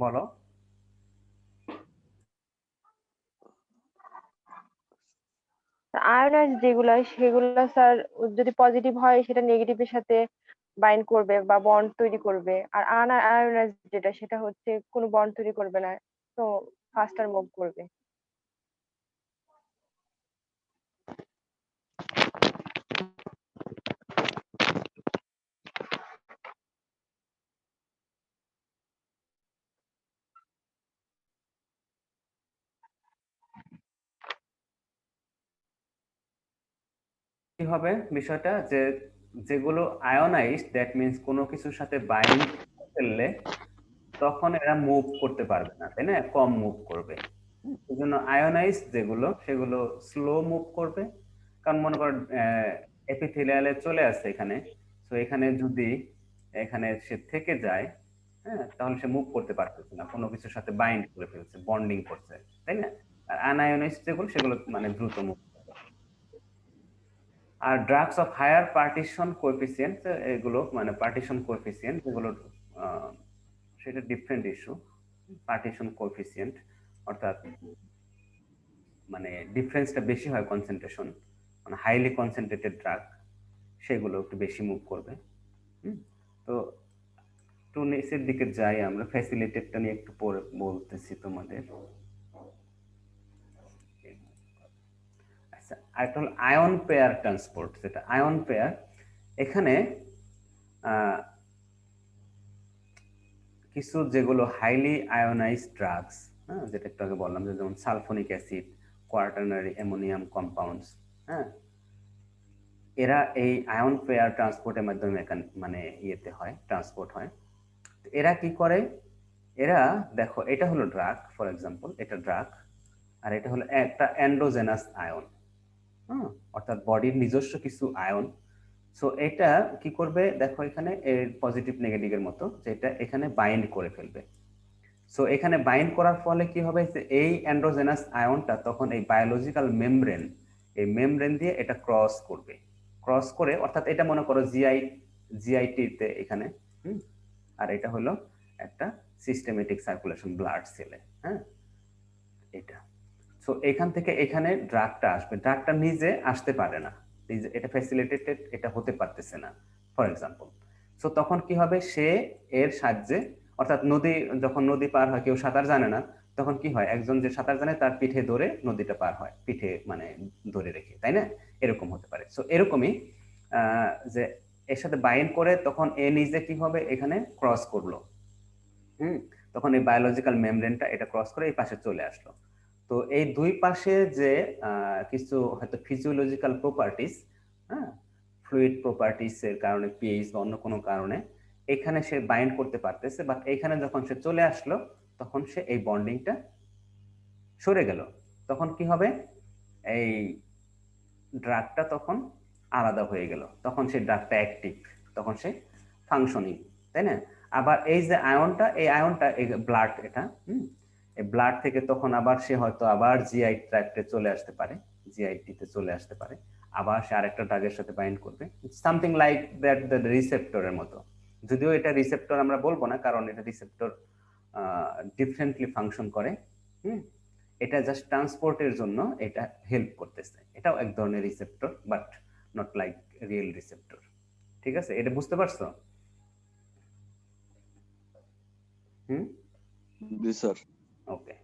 বলো। আয়োনাইজ যেগুলা সেগুলা স্যার যদি পজিটিভ হয় সেটা নেগেটিভের সাথে বাইন্ড করবে বা বন্ড তৈরি করবে, আর আনআয়োনাইজ যেটা সেটা হচ্ছে কোনো বন্ড তৈরি করবে না, তো ফাস্টার মুভ করবে। কি হবে বিষয়টা যে যেগুলো আয়োনাইজড, দ্যাট মিন্স কোনো কিছুর সাথে বাইন্ড করলে তখন এরা মুভ করতে পারবে না, তাই না, কম মুভ করবে। এই জন্য আয়োনাইজড যেগুলো সেগুলো স্লো মুভ করবে। কারণ মনে কর এপিথেলিয়ালে চলে আসছে এখানে, তো এখানে যদি এখানে সে থেকে যায়, হ্যাঁ, তাহলে সে মুভ করতে পারতেছে না, কোনো কিছুর সাথে বাইন্ড করে ফেলছে, বন্ডিং করছে, তাই না। আর আনআয়োনাইজড যেগুলো সেগুলো মানে দ্রুত মুভ। আর drugs of higher partition coefficient, এগুলো মানে পার্টিশন কোএফিসিয়েন্ট যেগুলো সেটা ডিফারেন্ট ইস্যু। পার্টিশন কোএফিসিয়েন্ট অর্থাৎ মানে ডিফারেন্সটা বেশি হয় কনসেন্ট্রেশন, মানে হাইলি কনসেন্ট্রেটেড ড্রাগ সেগুলো একটু বেশি মুভ করবে। তো একটু নিচের দিকে যাই আমরা, ফ্যাসিলিটেটটা নিয়ে একটু পরে বলতেছি তোমাদের। আচ্ছা, আরেকটা হলো আয়ন পেয়ার ট্রান্সপোর্ট। যেটা আয়ন পেয়ার, এখানে কিছু যেগুলো হাইলি আয়োনাইজড ড্রাগস, হ্যাঁ, যেটা একটু আগে বললাম, যেমন sulphonic acid, quaternary ammonium compounds, হ্যাঁ, এরা এই আয়ন পেয়ার ট্রান্সপোর্টের মাধ্যমে মানে ইয়েতে হয়, ট্রান্সপোর্ট হয়। এরা কি করে, এরা দেখো এটা হলো ড্রাগ, ফর এক্সাম্পল এটা ড্রাগ, আর এটা হলো একটা এন্ডোজেনাস আয়ন, হ্যাঁ, অর্থাৎ বডির নিজস্ব কিছু আয়ন। সো এটা কি করবে দেখো, এখানে এর পজিটিভ নেগেটিভের মতো, যেটা এখানে বাইন্ড করে ফেলবে। সো এখানে বাইন্ড করার ফলে কি হবে, যে এই অ্যান্ড্রোজেনাস আয়নটা তখন এই বায়োলজিক্যাল মেমব্রেন, এই মেমব্রেন দিয়ে এটা ক্রস করবে, ক্রস করে, অর্থাৎ এটা মনে করো জিআইটিতে এখানে, আর এটা হলো একটা সিস্টেমেটিক সার্কুলেশন ব্লাড সেলে, হ্যাঁ, এটা। সো এখান থেকে এখানে ড্রাগটা আসবে, ড্রাগটা নিজে আসতে পারে না, নিজে এটা ফ্যাসিলিটেটেড এটা হতে পারতেছে না, ফর এক্সাম্পল। সো তখন কি হবে, সে এর সাহায্যে, অর্থাৎ নদী, যখন নদী পার হয়, কেউ সাঁতার জানে না, তখন কি হয়, একজন যে সাঁতার জানে তার পিঠে ধরে নদীটা পার হয়, পিঠে মানে ধরে রেখে, তাই না, এরকম হতে পারে। সো এরকমই যে এর সাথে বাইন্ড করে তখন এ নিজে কি হবে, এখানে ক্রস করলো, তখন এই বায়োলজিক্যাল মেমব্রেনটা এটা ক্রস করে এই পাশে চলে আসলো। তো এই দুই পাশে যে কিছু হয়তো ফিজিওলজিক্যাল প্রপার্টিস, হ্যাঁ, ফ্লুইড প্রপার্টিস এর কারণে, পিএইচ বা অন্য কোনো কারণে এখানে সে বাইন্ড করতে পারতেছে, বাট এখানে যখন সে চলে আসলো তখন সে এই বন্ডিংটা সরে গেল, তখন কি হবে, এই ড্রাগটা তখন আলাদা হয়ে গেল, তখন সেই ড্রাগটা অ্যাক্টিভ, তখন সে ফাংশনিং, তাই না। আবার এই যে আয়নটা, এই আয়নটা এই ব্লাড, এটা এই ব্লাড থেকে তখন আবার সে হয়তো আবার জিআই ট্র্যাক্টে চলে আসতে পারে, জিআইটিতে চলে আসতে পারে, আবার সে আরেকটা ড্রাগের সাথে বাইন্ড করবে, সামথিং লাইক দ্যাট, দ্য রিসেপ্টরের মতো। যদিও এটা রিসেপ্টর আমরা বলবো না, কারণ এটা রিসেপ্টর ডিফারেন্টলি ফাংশন করে, এটা জাস্ট ট্রান্সপোর্টের জন্য এটা হেল্প করতেছে, এটাও এক ধরনের receptor, but not like real receptor. ঠিক আছে, এটা বুঝতে পারছো? জি স্যার। ওকে,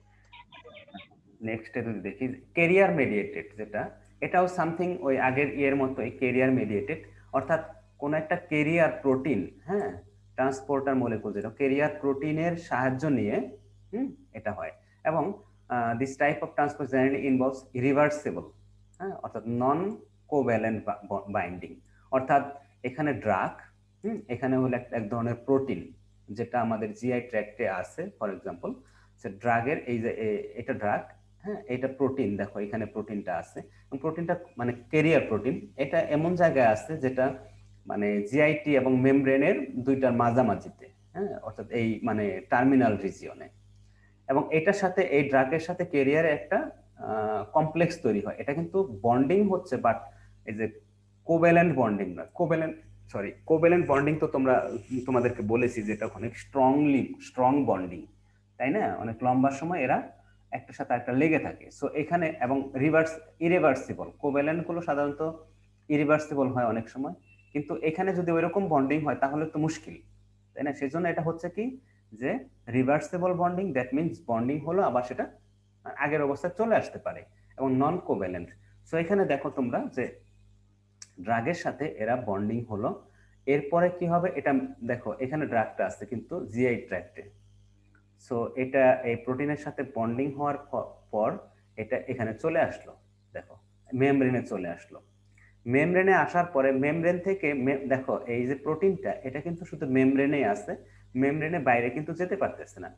নেক্সট যদি দেখি ক্যারিয়ার মেডিয়েটেড, যেটা এটাও সামথিং ওই আগের ইয়ের মতোই ক্যারিয়ার মেডিয়েটেড, অর্থাৎ কোন একটা ক্যারিয়ার প্রোটিন, হ্যাঁ, ট্রান্সপোর্টার মলিকুল, যেটা ক্যারিয়ার প্রোটিনের সাহায্য নিয়ে এটা হয়। এবং this type of transport generally involves reversible, হ্যাঁ, অর্থাৎ নন কোভ্যালেন্ট বাইন্ডিং, অর্থাৎ এখানে ড্রাগ, এখানে হলো এক ধরনের প্রোটিন যেটা আমাদের জিআই ট্র্যাক্টে আছে, ফর এক্সাম্পল ড্রাগের এই যে এটা ড্রাগ, হ্যাঁ, এটা প্রোটিন, দেখো এখানে প্রোটিনটা আছে, এবং প্রোটিনটা মানে ক্যারিয়ার প্রোটিন, এটা এমন জায়গায় আছে যেটা মানে জিআইটি এবং মেমব্রেনের দুইটার মাঝামাঝিতে, হ্যাঁ, অর্থাৎ এই মানে টার্মিনাল রিজিয়নে, এবং এটার সাথে এই ড্রাগের সাথে ক্যারিয়ারে একটা কমপ্লেক্স তৈরি হয়। এটা কিন্তু বন্ডিং হচ্ছে, বাট এই যে কোভ্যালেন্ট বন্ডিং না, কোভ্যালেন্ট বন্ডিং তো তোমাদেরকে বলেছি যেটা অনেক স্ট্রং বন্ডিং, তাই না, অনেক লম্বা সময় এরা একটার সাথে একটা লেগে থাকে। সো এখানে এবং ইরিভার্সিবল, কোভ্যালেন্ট গুলো সাধারণত ইরিভার্সিবল হয় অনেক সময়, কিন্তু এখানে যদি ওইরকম বন্ডিং হয় তাহলে তো মুশকিল, তাই না। সেজন্য এটা হচ্ছে কি, যে reversible bonding, that means bonding হলো আবার সেটা আগের অবস্থায় চলে আসতে পারে, এবং নন কোভ্যালেন্ট। সো এখানে দেখো তোমরা যে ড্রাগের সাথে এরা বন্ডিং হলো, এরপরে কি হবে, এটা দেখো এখানে ড্রাগটা আছে কিন্তু জিআই ট্র্যাক্টে। সো এটা এই প্রোটিনের সাথে বন্ডিং হওয়ার পর এটা এখানে চলে আসলো, দেখো মেমব্রেনে চলে আসলো। মেমব্রেনে আসার পরে মেমব্রেন থেকে দেখো এই যে প্রোটিনটা এটা কিন্তু শুধু মেমব্রেনেই আছে, মেমব্রেনে বাইরে কিন্তু যেতে পারতেছে না,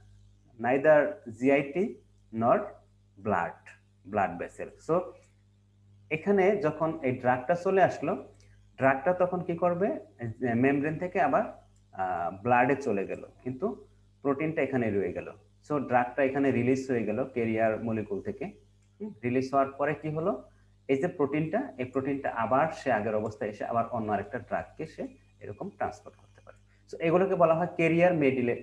neither GIT not blood vessel. So এখানে যখন এই ড্রাগটা চলে আসলো, ড্রাগটা তখন কি করবে, মেমব্রেন থেকে আবার ব্লাডে চলে গেল, কিন্তু প্রোটিনটা এখানে রয়ে গেল। সো ড্রাগটা এখানে রিলিজ হয়ে গেল ক্যারিয়ার মলিকুল থেকে। রিলিজ হওয়ার পরে কি হলো, এই যে প্রোটিনটা, এই প্রোটিনটা আবার সে আগের অবস্থায় এসে আবার অন্য আরেকটা ড্রাগকে সে এরকম ট্রান্সপোর্ট করতে পারে। সো এগুলোকে বলা হয় ক্যারিয়ার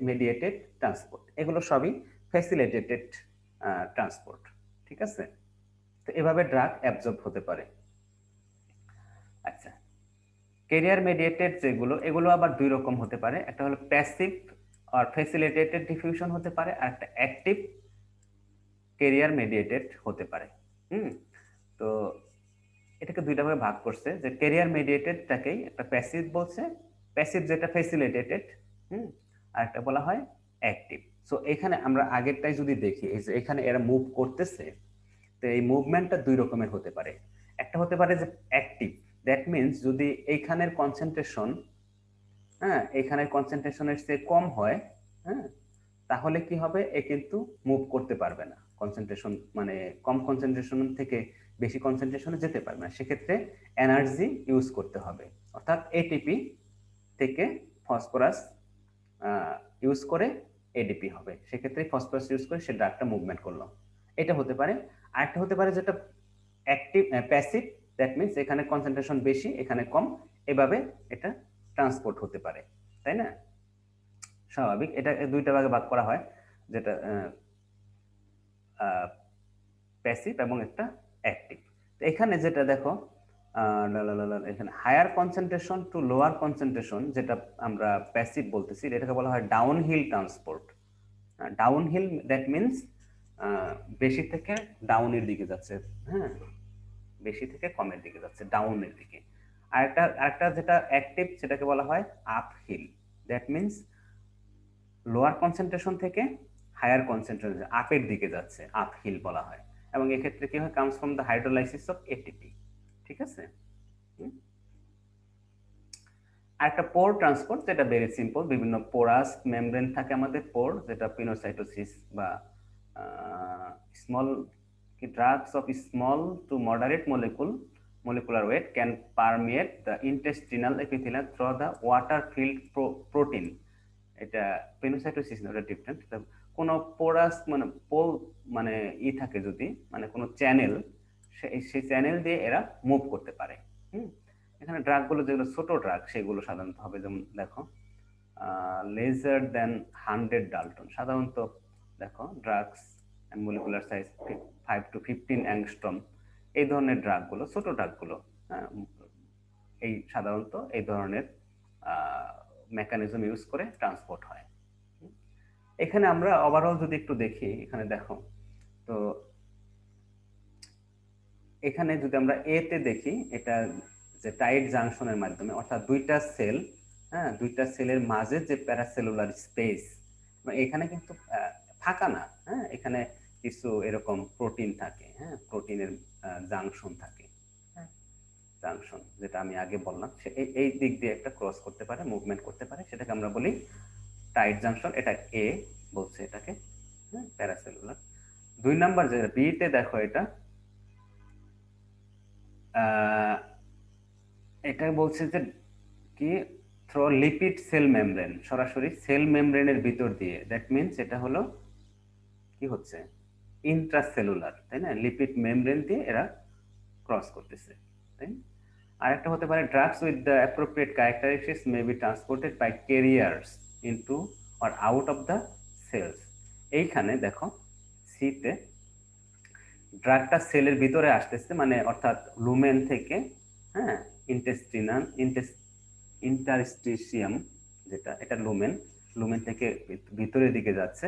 মেডিয়েটেড ট্রান্সপোর্ট। এগুলো সবই ফ্যাসিলিটেটেড ট্রান্সপোর্ট। ঠিক আছে, তো এভাবে ড্রাগ অ্যাবজর্ব হতে পারে। আচ্ছা, ক্যারিয়ার মেডিয়েটেড যেগুলো, এগুলো আবার দুই রকম হতে পারে, একটা হলো প্যাসিভ আর ফ্যাসিলিটেটেড ডিফিউশন হতে পারে, আর একটা অ্যাক্টিভ ক্যারিয়ার মেডিয়েটেড হতে পারে। তো এটাকে দুইটা ভাবে ভাগ করছে, যে ক্যারিয়ার মেডিয়েটেডটাকেই একটা প্যাসিভ বলছে, প্যাসিভ যেটা ফ্যাসিলিটেটেড, আর একটা বলা হয় অ্যাক্টিভ। সো এখানে আমরা আগেরটাই যদি দেখি, এই যে এখানে এরা মুভ করতেছে, তো এই মুভমেন্টটা দুই রকমের হতে পারে। একটা হতে পারে যে অ্যাক্টিভ, দ্যাট মিনস যদি এইখানের কনসেন্ট্রেশন, এইখানের কনসেন্ট্রেশনের চেয়ে কম হয়, তাহলে কি হবে, এ কিন্তু মুভ করতে পারবে না, কনসেন্ট্রেশন মানে কম কনসেন্ট্রেশন থেকে বেশি কনসেন্ট্রেশনে যেতে পারবে না, সেক্ষেত্রে এনার্জি ইউজ করতে হবে, অর্থাৎ এটিপি থেকে ফসফরাস ইউজ করে এডিপি হবে, সেক্ষেত্রে ফসফরাস ইউজ করে সে ড্রাগটা মুভমেন্ট করলো, এটা হতে পারে। আরেকটা হতে পারে যেটা অ্যাক্টিভ প্যাসিভ, দ্যাট মিনস এখানে কনসেন্ট্রেশন বেশি এখানে কম, এভাবে এটা ট্রান্সপোর্ট হতে পারে, তাই না? স্বাভাবিক, এটা দুইটা ভাগে ভাগ করা হয়, যেটা প্যাসিভ এবং একটা অ্যাক্টিভ। তো এখানে যেটা দেখো, এখানে higher concentration to lower concentration, যেটা আমরা প্যাসিভ বলতেছি, এটাকে বলা হয় down hill transport. Down hill that means বেশি থেকে ডাউনের দিকে যাচ্ছে, বেশি থেকে কমের দিকে যাচ্ছে, ডাউনের দিকে। আরেকটা যেটা অ্যাক্টিভ, সেটাকে বলা হয় up hill, that means lower concentration থেকে হায়ার কনসেন্ট্রেশন আপের দিকে যাচ্ছে, আপ হিল বলা হয়। এবং এক্ষেত্রে কি হয়, comes from the hydrolysis of ATP. ঠিক আছে, আর একটা পোর ট্রান্সপোর্ট, যেটা ভেরি সিম্পল, বিভিন্ন পোরাস মেমব্রেন থাকে আমাদের পোর, যেটা পিনোসাইটোসিস বা small drugs of small to moderate molecular weight can permeate the intestinal epithelium through the water filled protein. এটা পেনোসাইটোসিস না, এটা ডিফারেন্ট। কোন পোরাস মানে পোল মানে থাকে, যদি মানে কোন চ্যানেল, সেই চ্যানেল দিয়ে এরা মুভ করতে পারে। এখানে ড্রাগ গুলো যেগুলো ছোট ড্রাগ, সেগুলো সাধারণত হবে, যেমন দেখো লেজার দেন 100 ডালটন, সাধারণত দেখো drugs and molecular size 5 to 15 angstrom, এই ধরনের ড্রাগ গুলো, ছোট ড্রাগ গুলো, এই সাধারণত এই ধরনের মেকানিজম ইউজ করে ট্রান্সপোর্ট হয়। এখানে আমরা ওভারঅল যদি একটু দেখি, এখানে দেখো, তো এখানে যদি আমরা এ তে দেখি, এটা যে টাইট জাংশনের মাধ্যমে, অর্থাৎ দুইটা সেল, দুইটা সেলের মাঝে যে প্যারাসেলুলার স্পেস, এখানে কিন্তু ফাঁকা না, এখানে কিছু এরকম প্রোটিন থাকে, প্রোটিনের জাংশন থাকে, জাংশন, যেটা আমি আগে বললাম, সে এই দিক দিয়ে একটা ক্রস করতে পারে, মুভমেন্ট করতে পারে, সেটাকে আমরা বলি টাইট জাংশন। এটা এ বলছে এটাকে, প্যারাসেলুলার। 2 নাম্বার যেটা বি তে দেখো, এটা বলছে যে কি, থ্রো লিপিড সেল মেমব্রেন, সরাসরি সেল মেমব্রেনের ভিতর দিয়ে, দ্যাট মিনস এটা হলো কি হচ্ছে, ইন্ট্রাসেলুলার, তাই না? লিপিড মেমব্রেন দিয়ে এরা ক্রস করতেছে, তাই। আরেকটা হতে পারে drugs with the appropriate characteristics may be transported by carriers into or out of the cells. এইখানে দেখো সিতে ড্রাগটা সেলের ভিতরে আসতেছে, মানে অর্থাৎ লুমেন থেকে, ইন্টারস্টিশিয়াম, যেটা এটা লুমেন থেকে ভিতরের দিকে যাচ্ছে,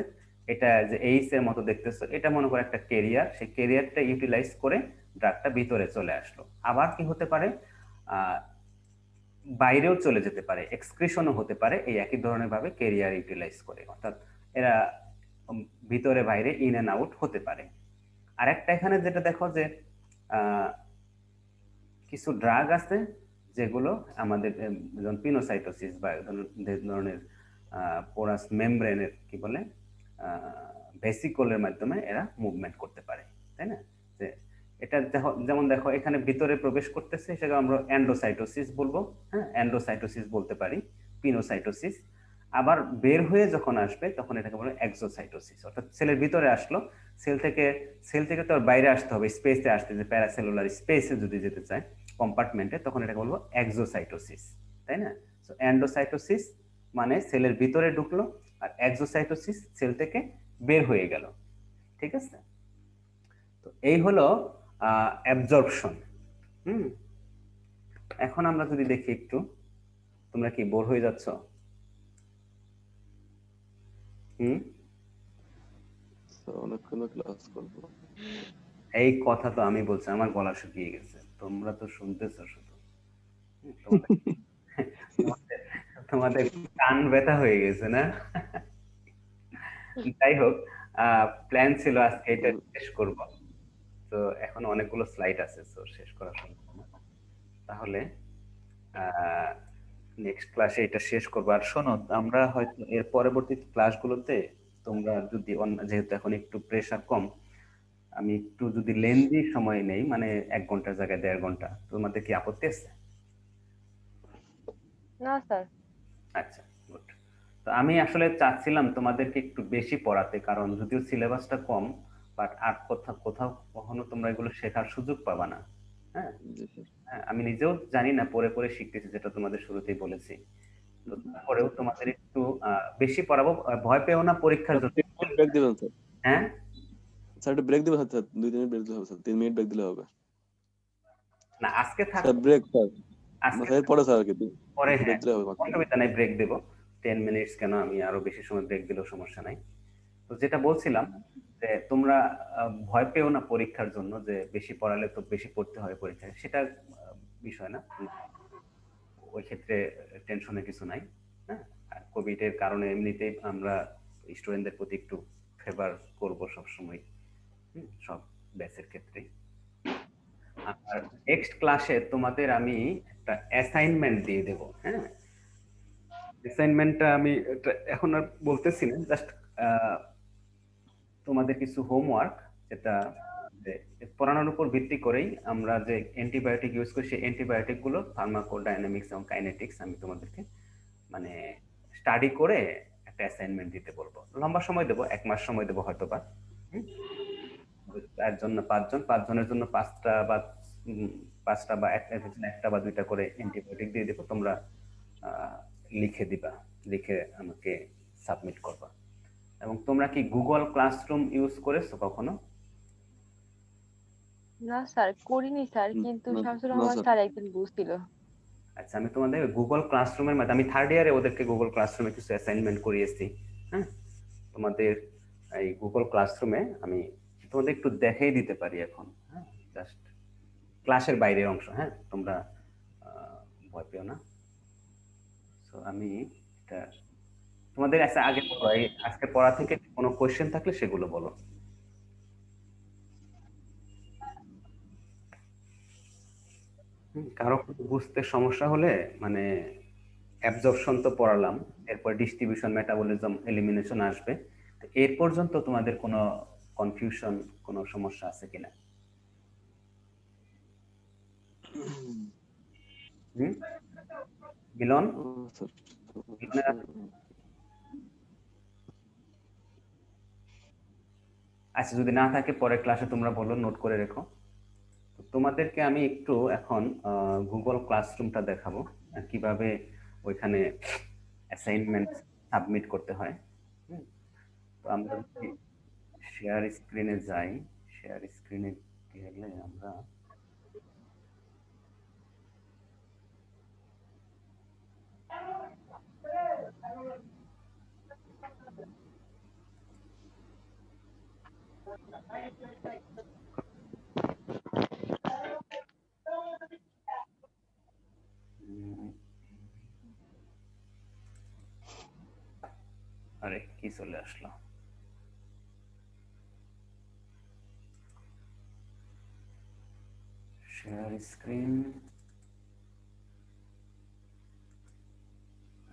এটা যে এইচ এর মতো দেখতেছো, এটা মনে করে একটা ক্যারিয়ার, সেই ক্যারিয়ারটা ইউটিলাইজ করে ড্রাগটা ভিতরে চলে আসলো। আবার কি হতে পারে, বাইরেও চলে যেতে পারে, এক্সক্রিশনও হতে পারে, এই একই ধরনের ভাবে ক্যারিয়ার ইউটিলাইজ করে, অর্থাৎ এরা ভিতরে বাইরে ইন এন্ড আউট হতে পারে। আর একটা এখানে যেটা দেখো যে কি কিছু ড্রাগ আছে যেগুলো আমাদের যেমন পিনোসাইটোসিস বা ধরনের পোরাস মেমব্রেনের কি বলে ভেসিকলের মাধ্যমে এরা মুভমেন্ট করতে পারে, তাই না? যে এটা যেমন দেখো এখানে ভিতরে প্রবেশ করতেছে, সেটাকে আমরা এন্ডোসাইটোসিস বলবো, হ্যাঁ এন্ডোসাইটোসিস বলতে পারি, পিনোসাইটোসিস। আবার বের হয়ে যখন আসবে তখন এটাকে বলে এক্সোসাইটোসিস, অর্থাৎ সেলের ভিতরে আসলো, সেল থেকে তো আর বাইরে আসতে হবে, স্পেসে আসতে, যে প্যারাসেলুলার স্পেসে যদি যেতে চায় কম্পার্টমেন্টে, তখন এটাকে বলবো এক্সোসাইটোসিস, তাই না? সো এন্ডোসাইটোসিস মানে সেলের ভিতরে ঢুকলো, আর এক্সোসাইটোসিস সেল থেকে বের হয়ে গেল, ঠিক আছে? তো এই হলো অ্যাবজর্পশন। এখন আমরা যদি দেখি একটু, তোমরা কি বোর হয়ে যাচ্ছ? অনেকক্ষণ ক্লাস করবো। এই কথা তো আমি বলছি, আমার গলা শুকিয়ে গেছে, তোমরা তো শুনতেছো শুধু। তোমাদের কান ব্যথা হয়ে গেছে না? যাই হোক, প্ল্যান ছিল আজকে এটা শেষ করব, তো এখন অনেকগুলো স্লাইড আছে, তো শেষ করা সম্ভব না। তাহলে নেক্সট ক্লাসে এটা শেষ করবো। আর শোনো, আমরা হয়তো এর পরবর্তী ক্লাসগুলোতে তোমরা যদি যেহেতু এখন একটু প্রেশার কম, আমি একটু যদি লেন্দি সময় নেই, মানে 1 ঘন্টার জায়গায় 1.5 ঘন্টা, তোমাদের কি আপত্তি আছে? না স্যার। আচ্ছা, গুড। তো আমি আসলে চাচ্ছিলাম তোমাদেরকে একটু বেশি পড়াতে, কারণ যদিও সিলেবাসটা কম, বাট আর কোথাও কখনো তোমরা এগুলো শেখার সুযোগ পাবা না। হ্যাঁ, আমি নিজেও জানি না, পড়ে পড়ে শিখতেছি, যেটা তোমাদের শুরুতেই বলেছি। তো তারপরেও তোমাদের একটু বেশি পড়াবো, ভয় পেও না পরীক্ষার জন্য। ব্রেক দিবেন স্যার? হ্যাঁ স্যার একটু ব্রেক দিবেন স্যার, 2-3 মিনিট ব্রেক দিলে হবে স্যার, 3 মিনিট ব্রেক দিলে হবে। না, আজকে থাক, স্যার ব্রেক স্যার, আজকে স্যার পরে স্যার আর কি পরে, ব্রেক হ্যাঁ দিলে হবে মাত্র। অসুবিধা নাই, ব্রেক দেবো 10 মিনিটস, কেন আমি আরো বেশি সময় ব্রেক দিলেও সমস্যা নাই। তো যেটা বলছিলাম, যে তোমরা ভয় পেও না পরীক্ষার জন্য, যে বেশি পড়ালে তো বেশি পড়তে হবে পরীক্ষায়, সেটা বিষয় না, ওই ক্ষেত্রে টেনশনের কিছু নাই। হ্যাঁ, কোভিড এর কারণে এমনিতেই আমরা স্টুডেন্টদের প্রতি একটু ফেভার করব সবসময়, সব ব্যাচের ক্ষেত্রে। আর নেক্সট ক্লাসে তোমাদের আমি একটা অ্যাসাইনমেন্ট দিয়ে দেব। হ্যাঁ, অ্যাসাইনমেন্টটা আমি এখন আর বলতেছি না, জাস্ট তোমাদের কিছু হোমওয়ার্ক, যেটা পড়ানোর উপর ভিত্তি করেই আমরা যে অ্যান্টিবায়োটিক ইউজ করি, সেই অ্যান্টিবায়োটিক গুলো ফার্মাকোডাইনামিক্স এবং কাইনেটিক্স আমি তোমাদেরকে মানে স্টাডি করে একটা অ্যাসাইনমেন্ট দিতে বলবো। লম্বা সময় দেবো, 1 মাস সময় দেবো হয়তো বা। 4 জন না 5 জন, 5 জনের জন্য 5টা বা 5টা বা একটা বা 2টা করে অ্যান্টিবায়োটিক দিয়ে দেবো, তোমরা লিখে দিবা, লিখে আমাকে সাবমিট করবা। এবং তোমরা কি গুগল ক্লাসরুম ইউজ করেছো কখনো? না স্যার, করিনি স্যার, কিন্তু শামসুর না রহমান স্যার। স্যার একদিন বলছিল। আচ্ছা, আমি তোমাদের গুগল ক্লাসরুমের মাধ্যমে, আমি 3rd ইয়ারে ওদেরকে গুগল ক্লাসরুমে কিছু অ্যাসাইনমেন্ট করিয়েছি। হ্যাঁ, তোমাদের এই গুগল ক্লাসরুমে আমি তোমাদের একটু দেখাই দিতে পারি এখন। হ্যাঁ, জাস্ট ক্লাসের বাইরের অংশ, হ্যাঁ তোমরা ভয় পেও না। তো আমি এটা তোমাদের আগে বলো, এই আজকে পড়া থেকে কোনো কোশ্চেন থাকলে সেগুলো বলো। কারো বুঝতে সমস্যা হলে, মানে অ্যাবজর্পশন তো পড়ালাম, এরপর ডিস্ট্রিবিউশন, মেটাবলিজম, এলিমিনেশন আসবে, তো এর পর্যন্ত তোমাদের কোনো কনফিউশন, কোনো সমস্যা আছে কিনা? মিলন, আচ্ছা যদি না থাকে পরের ক্লাসে তোমরা বলো, নোট করে রেখো। তোমাদেরকে আমি একটু এখন গুগল ক্লাসরুমটা দেখাবো, কিভাবে ওইখানে অ্যাসাইনমেন্ট সাবমিট করতে হয়। তো আমরা যদি শেয়ার স্ক্রিনে যাই, শেয়ার স্ক্রিনে গেলে আমরা আরে কি চলে আসলো, শেয়ার স্ক্রিন।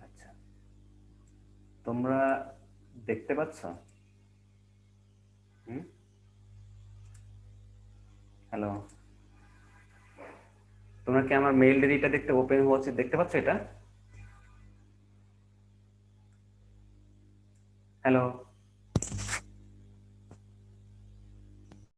আচ্ছা, তোমরা দেখতে পাচ্ছ? হ্যালো, তোমরা কি আমার মেইল ডায়েরিটা দেখতে ওপেন হচ্ছে দেখতে পাচ্ছ এটা? হ্যালো।